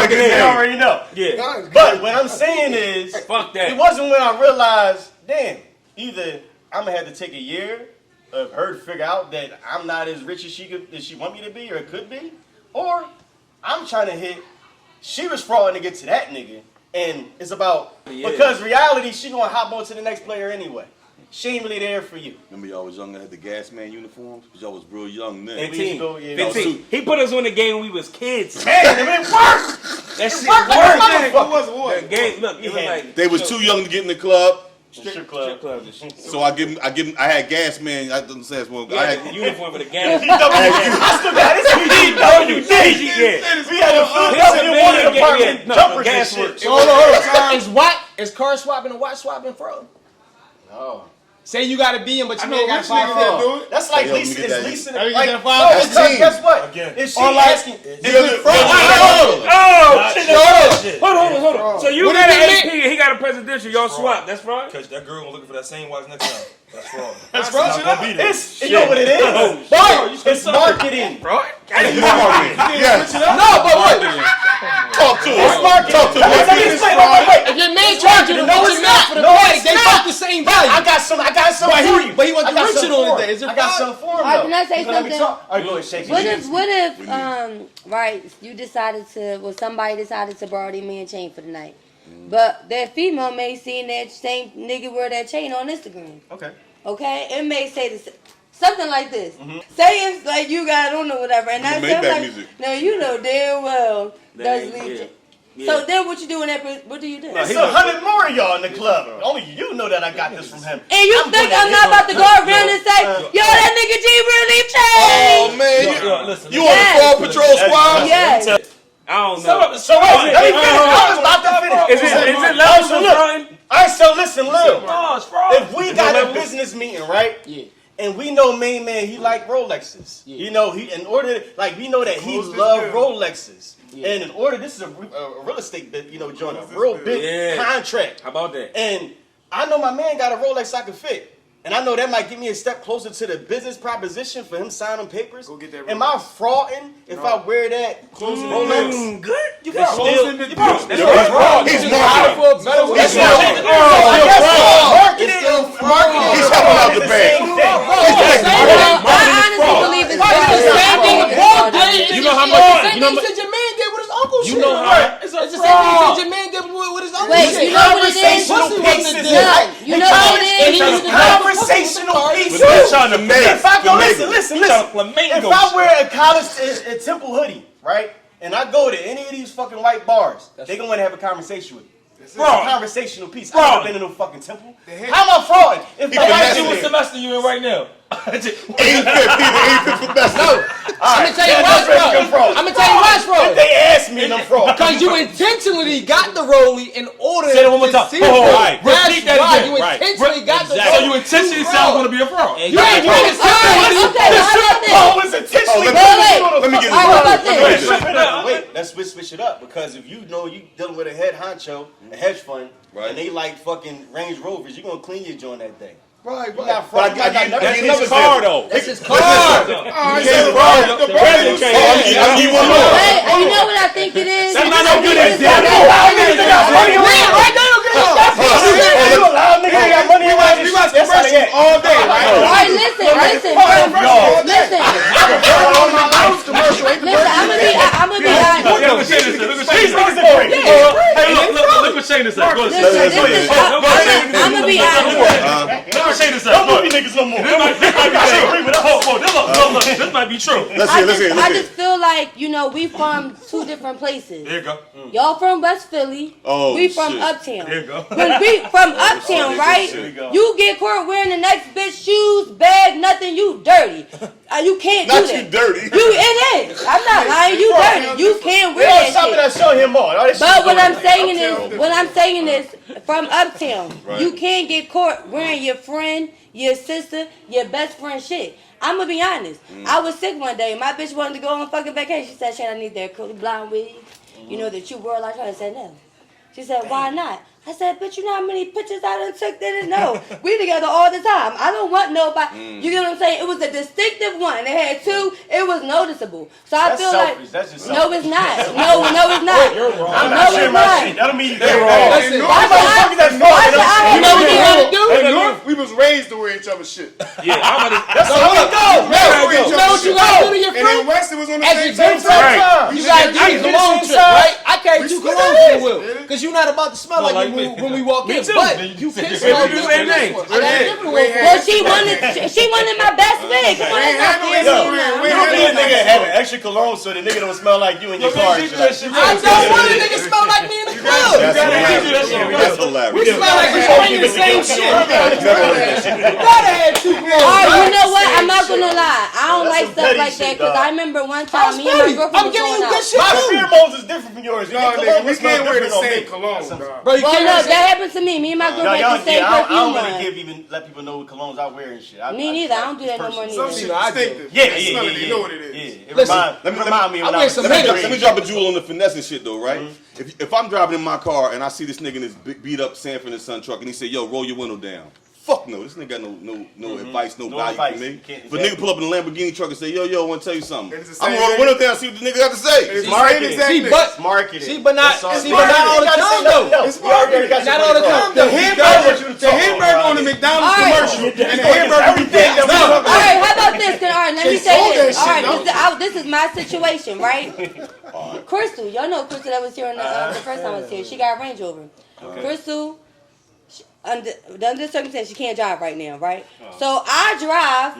They already know. Yeah. But what I'm saying is, fuck that. It wasn't when I realized, damn, either I'm gonna have to take a year of her to figure out that I'm not as rich as she want me to be or could be, or I'm trying to hit. She was frauding to get to that nigga. And it's about, because reality, she gonna hop on to the next player anyway. She ain't really there for you. Remember y'all was young and had the gas man uniforms? Because y'all was real young then. 15. He put us on the game when we was kids. Man, it worked! That shit worked! The game, look, it was like... They was too young to get in the club. Strip club. So I had gas man. I didn't say well. I had the uniform for the gas. I still got it. We had a jumper gas works. Hold on. Is car swapping and watch swapping fraud? No. Say you got to be in, but you ain't got 5 That's like leasing. It's leasing. Guess what? Is she asking? Hold on. So you got an AP and he got a presidential. Y'all swap. That's fraud? Because that girl looking for that same watch next time. That's fraud. That's fraud. You know what it is? It's marketing. Fraud? yes. No, but what? Talk to It's us. marketing. Talk to us. Wait. If your man charged you to mention that for the price, they both the same value. I got some for you. But he wants to mention on it. Is it I got some for him. Can I say something? All right, go ahead, shake it. What if right, you decided to, somebody decided to borrow their man chain for the night, but that female may see that same nigga wear that chain on Instagram. Okay, it may say something like this. Say it's like you got on or whatever, and I say like, music. no, you know damn well that's legion. So then what you do in that? What do you do? There's 100 more of y'all in the club. Only you know that I got this from him. And you think I'm not about to go around and say, yo, that nigga G really changed? Oh man, you on the Fraud Patrol squad? Yes. I don't know. So wait, let me finish. I was about to finish. Is it levels of fraud? Alright, so listen, Lil. It's fraud. If we got a business meeting, right? Yeah. And we know main man, he like Rolexes. Yeah. You know, we know that he love Rolexes. Yeah. And in order, this is a real estate, joint, a real big contract. How about that? And I know my man got a Rolex I can fit. And I know that might get me a step closer to the business proposition for him signing papers. Go get that. Am I frauding if I wear that Rolex? Good. You got closing the deal. He's marketing. I honestly believe it's the same thing. You know how much? You know what your man did with his uncle. You know how? It's the same thing your man did with his uncle. Wait, you know what it is? You know what it is? Conversational piece. If I go, listen. If I wear a college a Temple hoodie, right, and I go to any of these fucking white bars, they gonna want to have a conversation with me. It's a conversational piece. I've never been in no fucking Temple. How am I fraud? If what semester you in right now? 85th best. No. I'm gonna tell you what's fraud. If they ask me, and I'm fraud. Because you intentionally got the rollie in order Say that one more time. to see Right. Repeat that again. You intentionally got the So you intentionally said I was gonna be a fraud. You ain't trying to Let me get it. Wait, let's switch it up, because if you know you dealing with a head honcho, a hedge fund, and they like fucking Range Rovers, you gonna clean your joint that day. Right. That's his car though. That's his car. Hey, you know what I think it is? That's not no good as all day, right? All right, listen. I'm gonna be honest. Look what Shane said. Look what Shane said. Go ahead. I'm gonna be honest. Look what Shane said. Don't move me niggas no more. This might be true. Let's hear. I just feel like, we from two different places. There you go. Y'all from West Philly. Oh, we from shit. Uptown. There you go. When we from Uptown, right? You get caught wearing the next bitch shoes, bag, nothing. You dirty. You can't do Not that. you dirty. It is. I'm not lying. You dirty. You can't wear that shit. Show him more. But what I'm saying is, from Uptown, you can't get caught wearing your friend, your sister, your best friend shit. I'm gonna be honest. I was sick one day. My bitch wanted to go on fucking vacation. She said, "Shane, I need that curly blonde wig. You know that you wore like her." I said, "No." She said, "Why not?" I said, "Bitch, you know how many pictures I done took that? No, we together all the time. I don't want nobody." You get what I'm saying? It was a distinctive one. It had two. It was noticeable. So I feel selfish. like That's just no, it's not. No, it's not. You're wrong. I'm No, not sharing it's my not. shit. That don't mean You're you're wrong. wrong. Listen, You know what you gotta do? In North, we was raised to wear each other's shit. Yeah, That's how we go. You know what you gotta do to your And friend? in West, it was on the As same you get time. you gotta do a cologne trip, right? I carry 2 colognes in the wheel. Because you're not about to smell like you when we walk in. But you can smell do the same thing. I got a different one. Well, she wanted my best wig. Come on, let's not do it. You don't need a nigga having extra cologne so the nigga don't smell like you in your car. I don't want a nigga smell like me in the club. That's hilarious. We smell like we're wearing the same shit. Gotta have 2 colognes. All right, you know what? I'm not gonna lie. I don't like stuff like that because I remember one time me and my girlfriend I'm was giving going you good out. shit My too. pheromones is different from yours. No, nigga, we can't wear the same cologne, dog. Bro, you Well, can't no, wear that happened to me. Me and my girlfriend had the same I perfume don't really on. let people know what colognes I wear and shit. Me neither. I don't do that no more Some neither. shit I do. distinctive. Yeah. They know what it is. It Listen, remind me I when wear I was some seventh makeup. Let me grade. drop a jewel on the finessing shit though, right? If I'm driving in my car and I see this nigga in his beat up Sanford and Son truck and he say, "Yo, roll your window down." Fuck no, this nigga got no advice, no value advice. for me. You can't- If a nigga pull up in a Lamborghini truck and say, "Yo, I want to tell you something," It's the I'm same gonna roll the thing. window down and see what the nigga got to say. It's marketing. the same exact but Marketing. but not That's all. all the time though. It's marketing. Not all the time. The hamburger on the McDonald's All right. commercial and the hamburger Everything that we All talk about. right, how about this? All right, let me They say sold this. that All shit, right, this is my situation, right? Crystal, y'all know Crystal that was here on the first time I was here. She got a Range Rover. Crystal, under the circumstance, she can't drive right now, right? So I drive,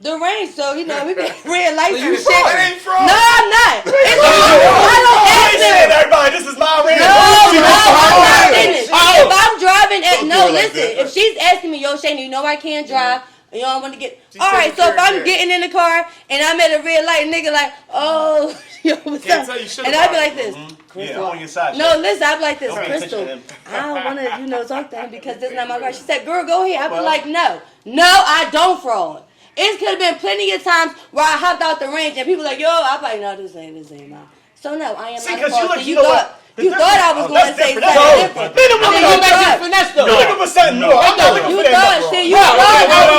the Range. So we be red lights and shit. That ain't fraud. No, I'm not. I don't ask them. Everybody, this is my Range. No, I'm not in it. Oh. If I'm driving Don't no, do it like listen. that. If she's asking me, "Yo, Shane, you know I can't drive. You know I want to get." She All right, taking so if care of I'm that. getting in the car and I'm at a red light, nigga like, "Oh, yo, what's Can't up?" tell you shit And I'd be about like this. Yeah, I'm on your side. No, listen, I'd be like this, Don't pay Crystal. attention to him. I don't want to, talk to him because this is not my car. She said, "Girl, go ahead." I'd be like, "No, I don't fraud." It could have been plenty of times where I hopped out the Range and people like, "Yo," I'm like, "No, this ain't mine." So no, I am See, not 'cause fraud. you So look- you know what? you thought I was going that's to say different. something That's different. Then I mean, Go you back to thought- finesse though. Look at something new. I'm not looking You for that. thought, see, you Wait, thought I was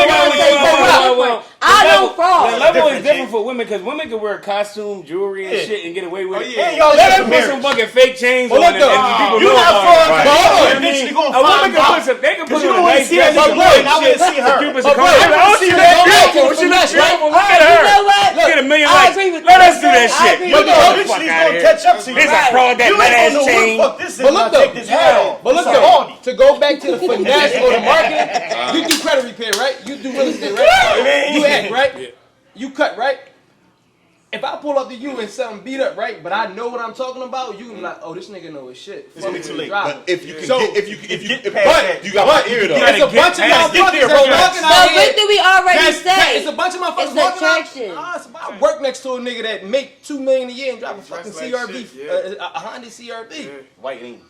going to say wait, something different. I don't fraud. The level is Different, different for women because women can wear costume, jewelry, and Yeah. shit and get away with it. Yeah, y'all Let got them put some fucking fake chains on look and though, people You know not about fraud. it. Hold on. You actually gonna a woman find can out. put some. They can put You on don't a want to nice see that dress. nigga win. I want to see her. Cupid's But car. wait, Oh, let's she go that back to beautiful. the She that finesse, right? beautiful. Look at You her. know what? Get a million I likes. agree with Let that. us do that I shit. agree You with know, that. the fuck Eventually, he's out gonna of catch here. up to you. He's a fraud that You nut ain't ass gonna know chain. what the fuck this is. But look I'll take this hat though, off. but look It's a though, Baldy. to go back to the finesse or the marketing, you do credit repair, right? You do real estate, right? You act, right? You cut, right? If I pull up to you and something beat up, right? But I know what I'm talking about, you can be like, oh, this nigga know his shit. It's gonna be too late. But if you can So- get, if you get past that, you got my ear though. It's a bunch of motherfuckers get there, that's bro. walking out But here. what do we already say? It's a bunch of motherfuckers It's walking attraction. out. I work next to a nigga that make $2 million a year and drive a fucking Dress like CRV, shit, yeah. a Honda CRV. White ain't.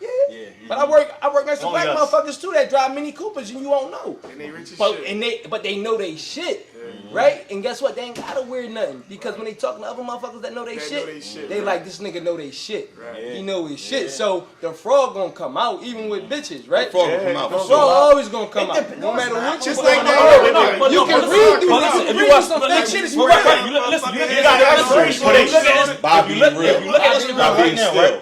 Yeah. But I work next to Only black us. motherfuckers too that drive Mini Coopers and you won't know. And they rich as But shit. they know they shit, right? And guess what? They ain't gotta wear nothing because when they talking to other motherfuckers that know they shit, they like this nigga know they shit. Right. He know his shit. So the fraud gonna come out even with bitches, right? Fraud will come out The for fraud sure. always gonna come out, no matter what. Just you like put that. on. But You no, can but read through listen, this. if If you you watch- some fake shit, it's Well, real. right, you listen, You gotta Bobby If real. you look at Instagram right Bobby now, still. right?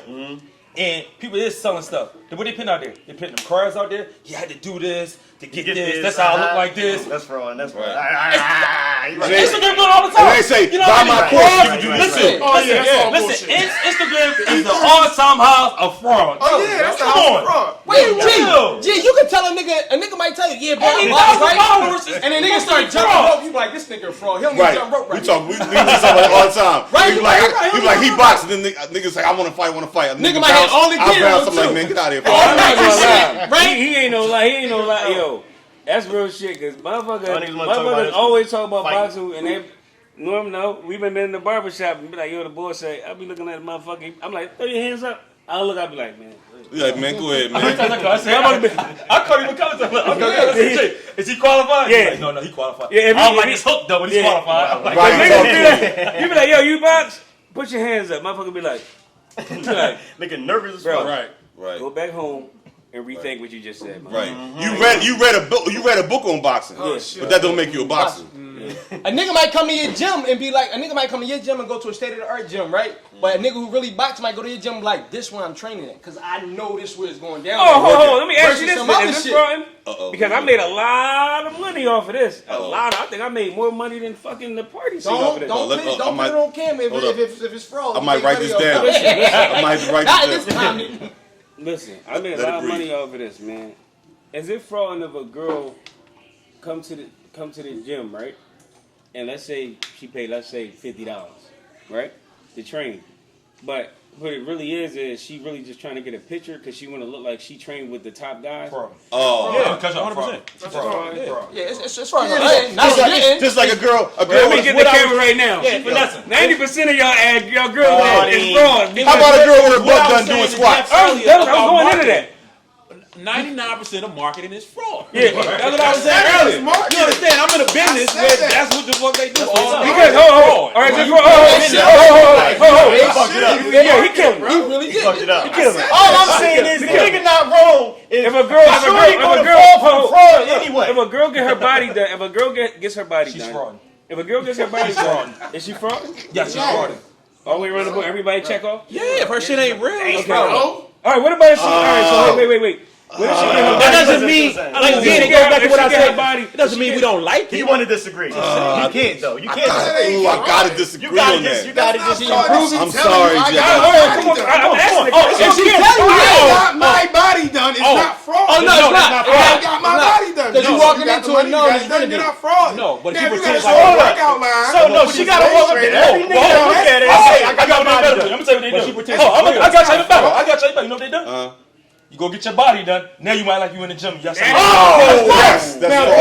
And people is selling stuff. Then what they putting out there? They putting them cars out there. You had to do this to get this. That's how I look like this. That's fraud. That's fraud. They- Instagram doing it all the time. And they say, you know buy what I my mean? course, Fraud. you can do this Listen, shit. Oh, yeah, that's all listen. bullshit. Instagram is the all-time high of fraud. Oh yeah, that's the Come house on. of fraud. Wait, Chill. G, you can tell a nigga might tell you, yeah, bro, I'm 80,000 right? followers is- And then nigga start is jumping fraud. rope. You like, this nigga a fraud. He don't need Right. to jump rope We right talk about it all the time. Right, He be you like, right, he be like, he boxing. Then niggas say, I want to fight. Nigga might have only I gear bounce. on, I'm like, too. man, get out of here. I'm not gonna Shit, lie. right? He ain't no lie. He ain't no lie. Yo, that's real shit. Cause niggas wanna talk about motherfuckers it. always talk about Fighting. boxing, and they. No, we've been in the barbershop and be like, yo, the boy say, I be looking at the motherfucker. I'm like, throw your hands up. I'll look, I'll be like, man. You like, man, go ahead, man. I couldn't even come to Is he qualified? Yeah. He's like, no, he qualified. Yeah, if I don't he- like if his hook though, but he's Yeah. qualified. I'm like, Right, Niggas talk be to you. like, you be like, yo, you box? Put your hands up. Motherfucker be like, Nigga nervous as bro, fuck. Right. go back home and rethink what you just said, man. Right. You read a book on boxing, but that don't make you a boxer. A nigga might come to your gym and be like, a nigga might come to your gym and go to a state-of-the-art gym, right? But a nigga who really box might go to your gym like, this where I'm training at, because I know this where it's going down. Oh, hold on. Let me ask you Versus this. some other Is this shit. fraud? Uh-oh. Because I made a lot of money off of this. A lot. I think I made more money than fucking the party scene off of this. Don't let- put it I might- on camera hold up. if it's fraud. I You might make write money this off down. of it. I might have to write Not this this down. time. Listen, I made a Let it lot of breathe. money off of this, man. Is it fraud if a girl come to the gym, right? And let's say she paid, let's say $50, right, to train. But what it really is she really just trying to get a picture because she want to look like she trained with the top guys. Oh. yeah, catch up 100%. Yeah, it's fraud. Just like a girl Let me with get the camera right now. Yeah, finessing. 90% of y'all girls is fraud. How about a girl with her butt done doing squats? I'm going into that. 99% of marketing is fraud. Yeah, that's what I was saying earlier. You understand? I'm in a business where that's what the fuck they do. Because all right, just yeah, he killed me. He really did. Fucked it up. Killed me. All I'm saying is the nigga not wrong. If a girl, Anyway. if a girl get her body done, if a girl gets her body She's done, frauding. if a girl gets her body done, is she fraud? Yeah, she's frauding. All the way around the board, everybody check off. Yeah, if her shit ain't real, it's Okay. fraud. All right, what about if she? All right, so wait. What if she get her That body doesn't done? mean, like If again, she it goes back to if what she I get her said. body- It doesn't mean we don't like You it. want to disagree. You can't though. You can't. Ooh, I gotta disagree You gotta on just. You that. gotta just. I'm sorry, All Jeff. right, come on, I'm asking. If she tell you, I got my body done. It's not fraud. oh no, it's not. I got my body done. Because you walking into it knowing it's done, gonna you're be. not fraud. No, but now, if if you you pretend gotta show like- a workout line. So no, she gotta walk up to every nigga that look at it and say, "I got my body Let done." me tell you what they But she do. pretends Oh, it's real. I got you better. I got you better. You know what they do? Uh-huh. You go get your body done. Now you might like you in the gym. Yes, Oh, yes, that's right.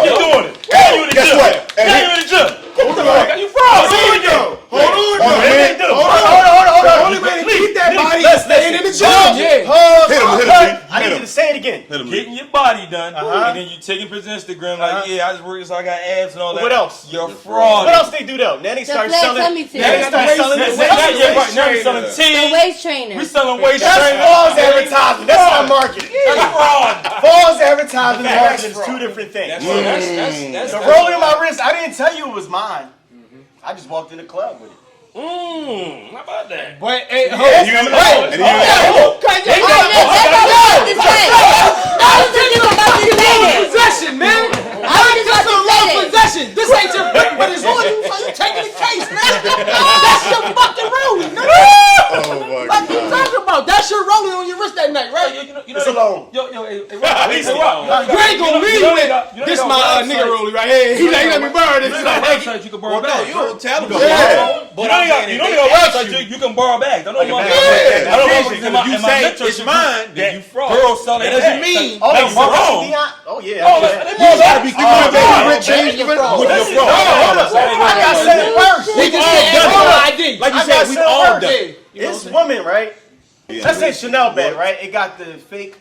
You're doing it. Now you in the Guess gym. what? Now you in the gym. What the fuck? You fraud. Hold on, though. On the What man. they do? The only way to keep that body is staying in the gym. Hit him, G. I need you to say it again. Hit him. Getting your body done, and then you taking pictures on Instagram like, yeah, I just worked so I got abs and all that. What else? You're fraud. What else they do though? Now they start flat selling. tummy Now tea. they start selling the weight. Now we selling The tees. waist trainer. We selling waist That's trainers. false advertising. That's not marketing. That's fraud. False advertising and marketing is two different things. That's The rolling in my wrist, I didn't tell you it was mine. I just walked in the club with it. How about that? But hey, And you- and you- Kanye, wrist that night, right? It's a loan. Yo, hey, Rock. You ain't gonna leave with this my nigga rolling right here. He let me borrow this. Website you can borrow bags. You don't tell them. But you know your website you can borrow bags. I don't know. You say it's mine, then you fraud. Girls selling That doesn't mean that's wrong. Oh yeah. You gotta be with your fraud. I said it first. They just said ID. Like you said, we all done it. It's women, right? Let's say Chanel bag, right? It got the fake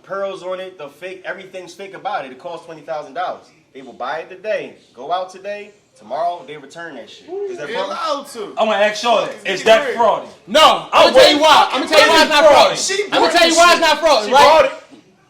pearls on it. The fake, everything's fake about it. It costs $20,000. They will buy it today. Go out today. Tomorrow they return that shit. Is that fraud? allowed to. I'm gonna ask y'all that. Is that fraud? No, I'm gonna tell you why. I'm gonna tell you why it's not fraud. I'm gonna tell you why it's not fraud, right?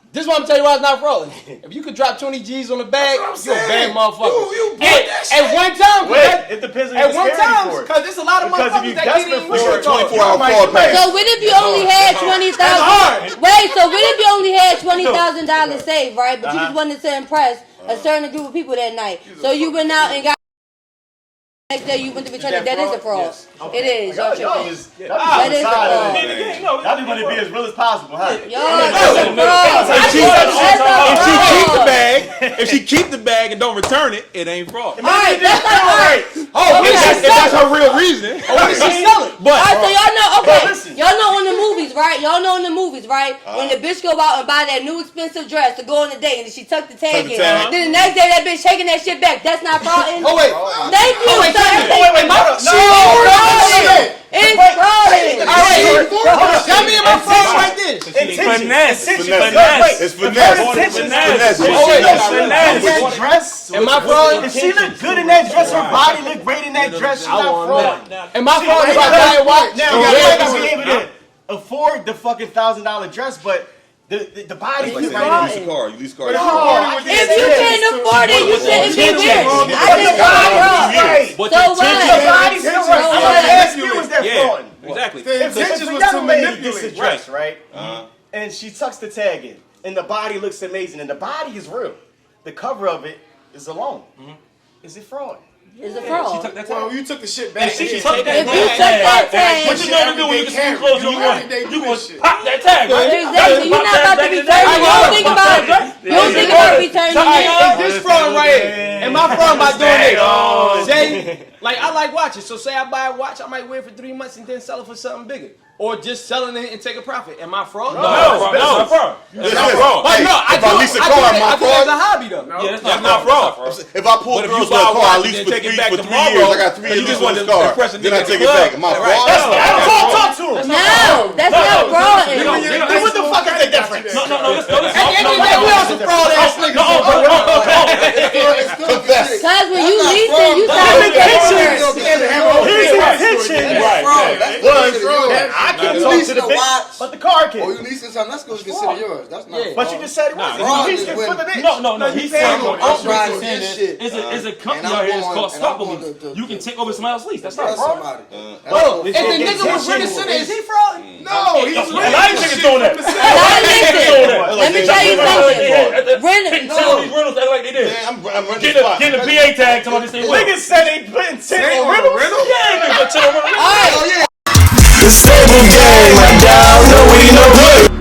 This is what I'm gonna tell you why it's not fraud. If you could drop 20 G's on the bag, you a bad motherfucker. At one time, it depends on at one time, because there's a lot of motherfuckers that get in with 24-hour fraud pass. So what if you only had $20,000? Wait, so what if you only had $20,000 saved, right? But you just wanted to impress a certain group of people that night. So you went out and got. Next day you went to return it. That is a fraud. It is. That is a fraud. Y'all just want to be as real as possible, huh? That's a fraud. If she keep the bag and don't return it, it ain't fraud. Alright, that's not alright. If that's her real reason. What is she selling? Alright, so y'all know, okay, y'all know in the movies, right? Y'all know in the movies, right? When the bitch go out and buy that new expensive dress to go on a date and then she tuck the tag in. Then the next day that bitch taking that shit back. That's not fraud. Oh wait. Thank you. Wait. It's fraud. Alright, got me in my phone like this. Finesse. It's finesse. Dress. Am I fraud? If she look good in that dress, her body look great in that dress, she's not fraud. Am I fraud if I buy a watch? Now, you gotta be able to afford the fucking $1,000 dress, but the body Like is you right. lease a car. You lease a car. If you can't afford it, you shouldn't be rich. I just fraud. But So the what? body's still right. I'm gonna ask you, is that fraud? Exactly. The If intentions a was young to lady manipulate. gets a dress, right? And she tucks the tag in, and the body looks amazing, and the body is real. The cover of it is a loan. Is it fraud? It's a fraud. Well, you took the shit back. She then. took If that you took that tag, What you gonna do when you get some clothes you want? You gonna pop that tag, right? exactly. You're not about to return it. You don't think about returning it. This fraud right here. Am I fraud by doing this? Say, like I like watches. So say I buy a watch, I might wear it for 3 months and then sell it for something bigger. Or just selling it and take a profit. Am I fraud? No, that's not fraud. That's not fraud. But no, I If I lease a car, am I I do it as a hobby though. Yeah, that's not fraud. If I pull girls to a car, I lease for 3 years. I got 3 years on this car. Then I take it back. Am I fraud? Talk to him. No, that's not fraud. Then what the fuck is the difference? No, listen. At the end of the day, we on some fraud ass niggas. Because when you leasing, you sign His intention was that I can talk to the bitch, but the car Oh, can. you leasing something? That's going to consider yours. That's not. But you just said it wasn't. fraud You is leased it when- for the bitch. No. He's saying I'm trying to get shit. it's a company And out I'm here that's going- called and I'm Stop going Belief. to- You can take over somebody else's lease. That's not Trust fraud. somebody. If the nigga was renting center, is he fraud? No, he's A lot of niggas doing that. Let me tell you something. Picking some of these rentals act like they did. I'm running Getting the spot. a PA tag to this thing. Niggas said they put intent on rentals. Yeah, niggas put 10 on rentals. All right. The stable game, my dog, no we no good.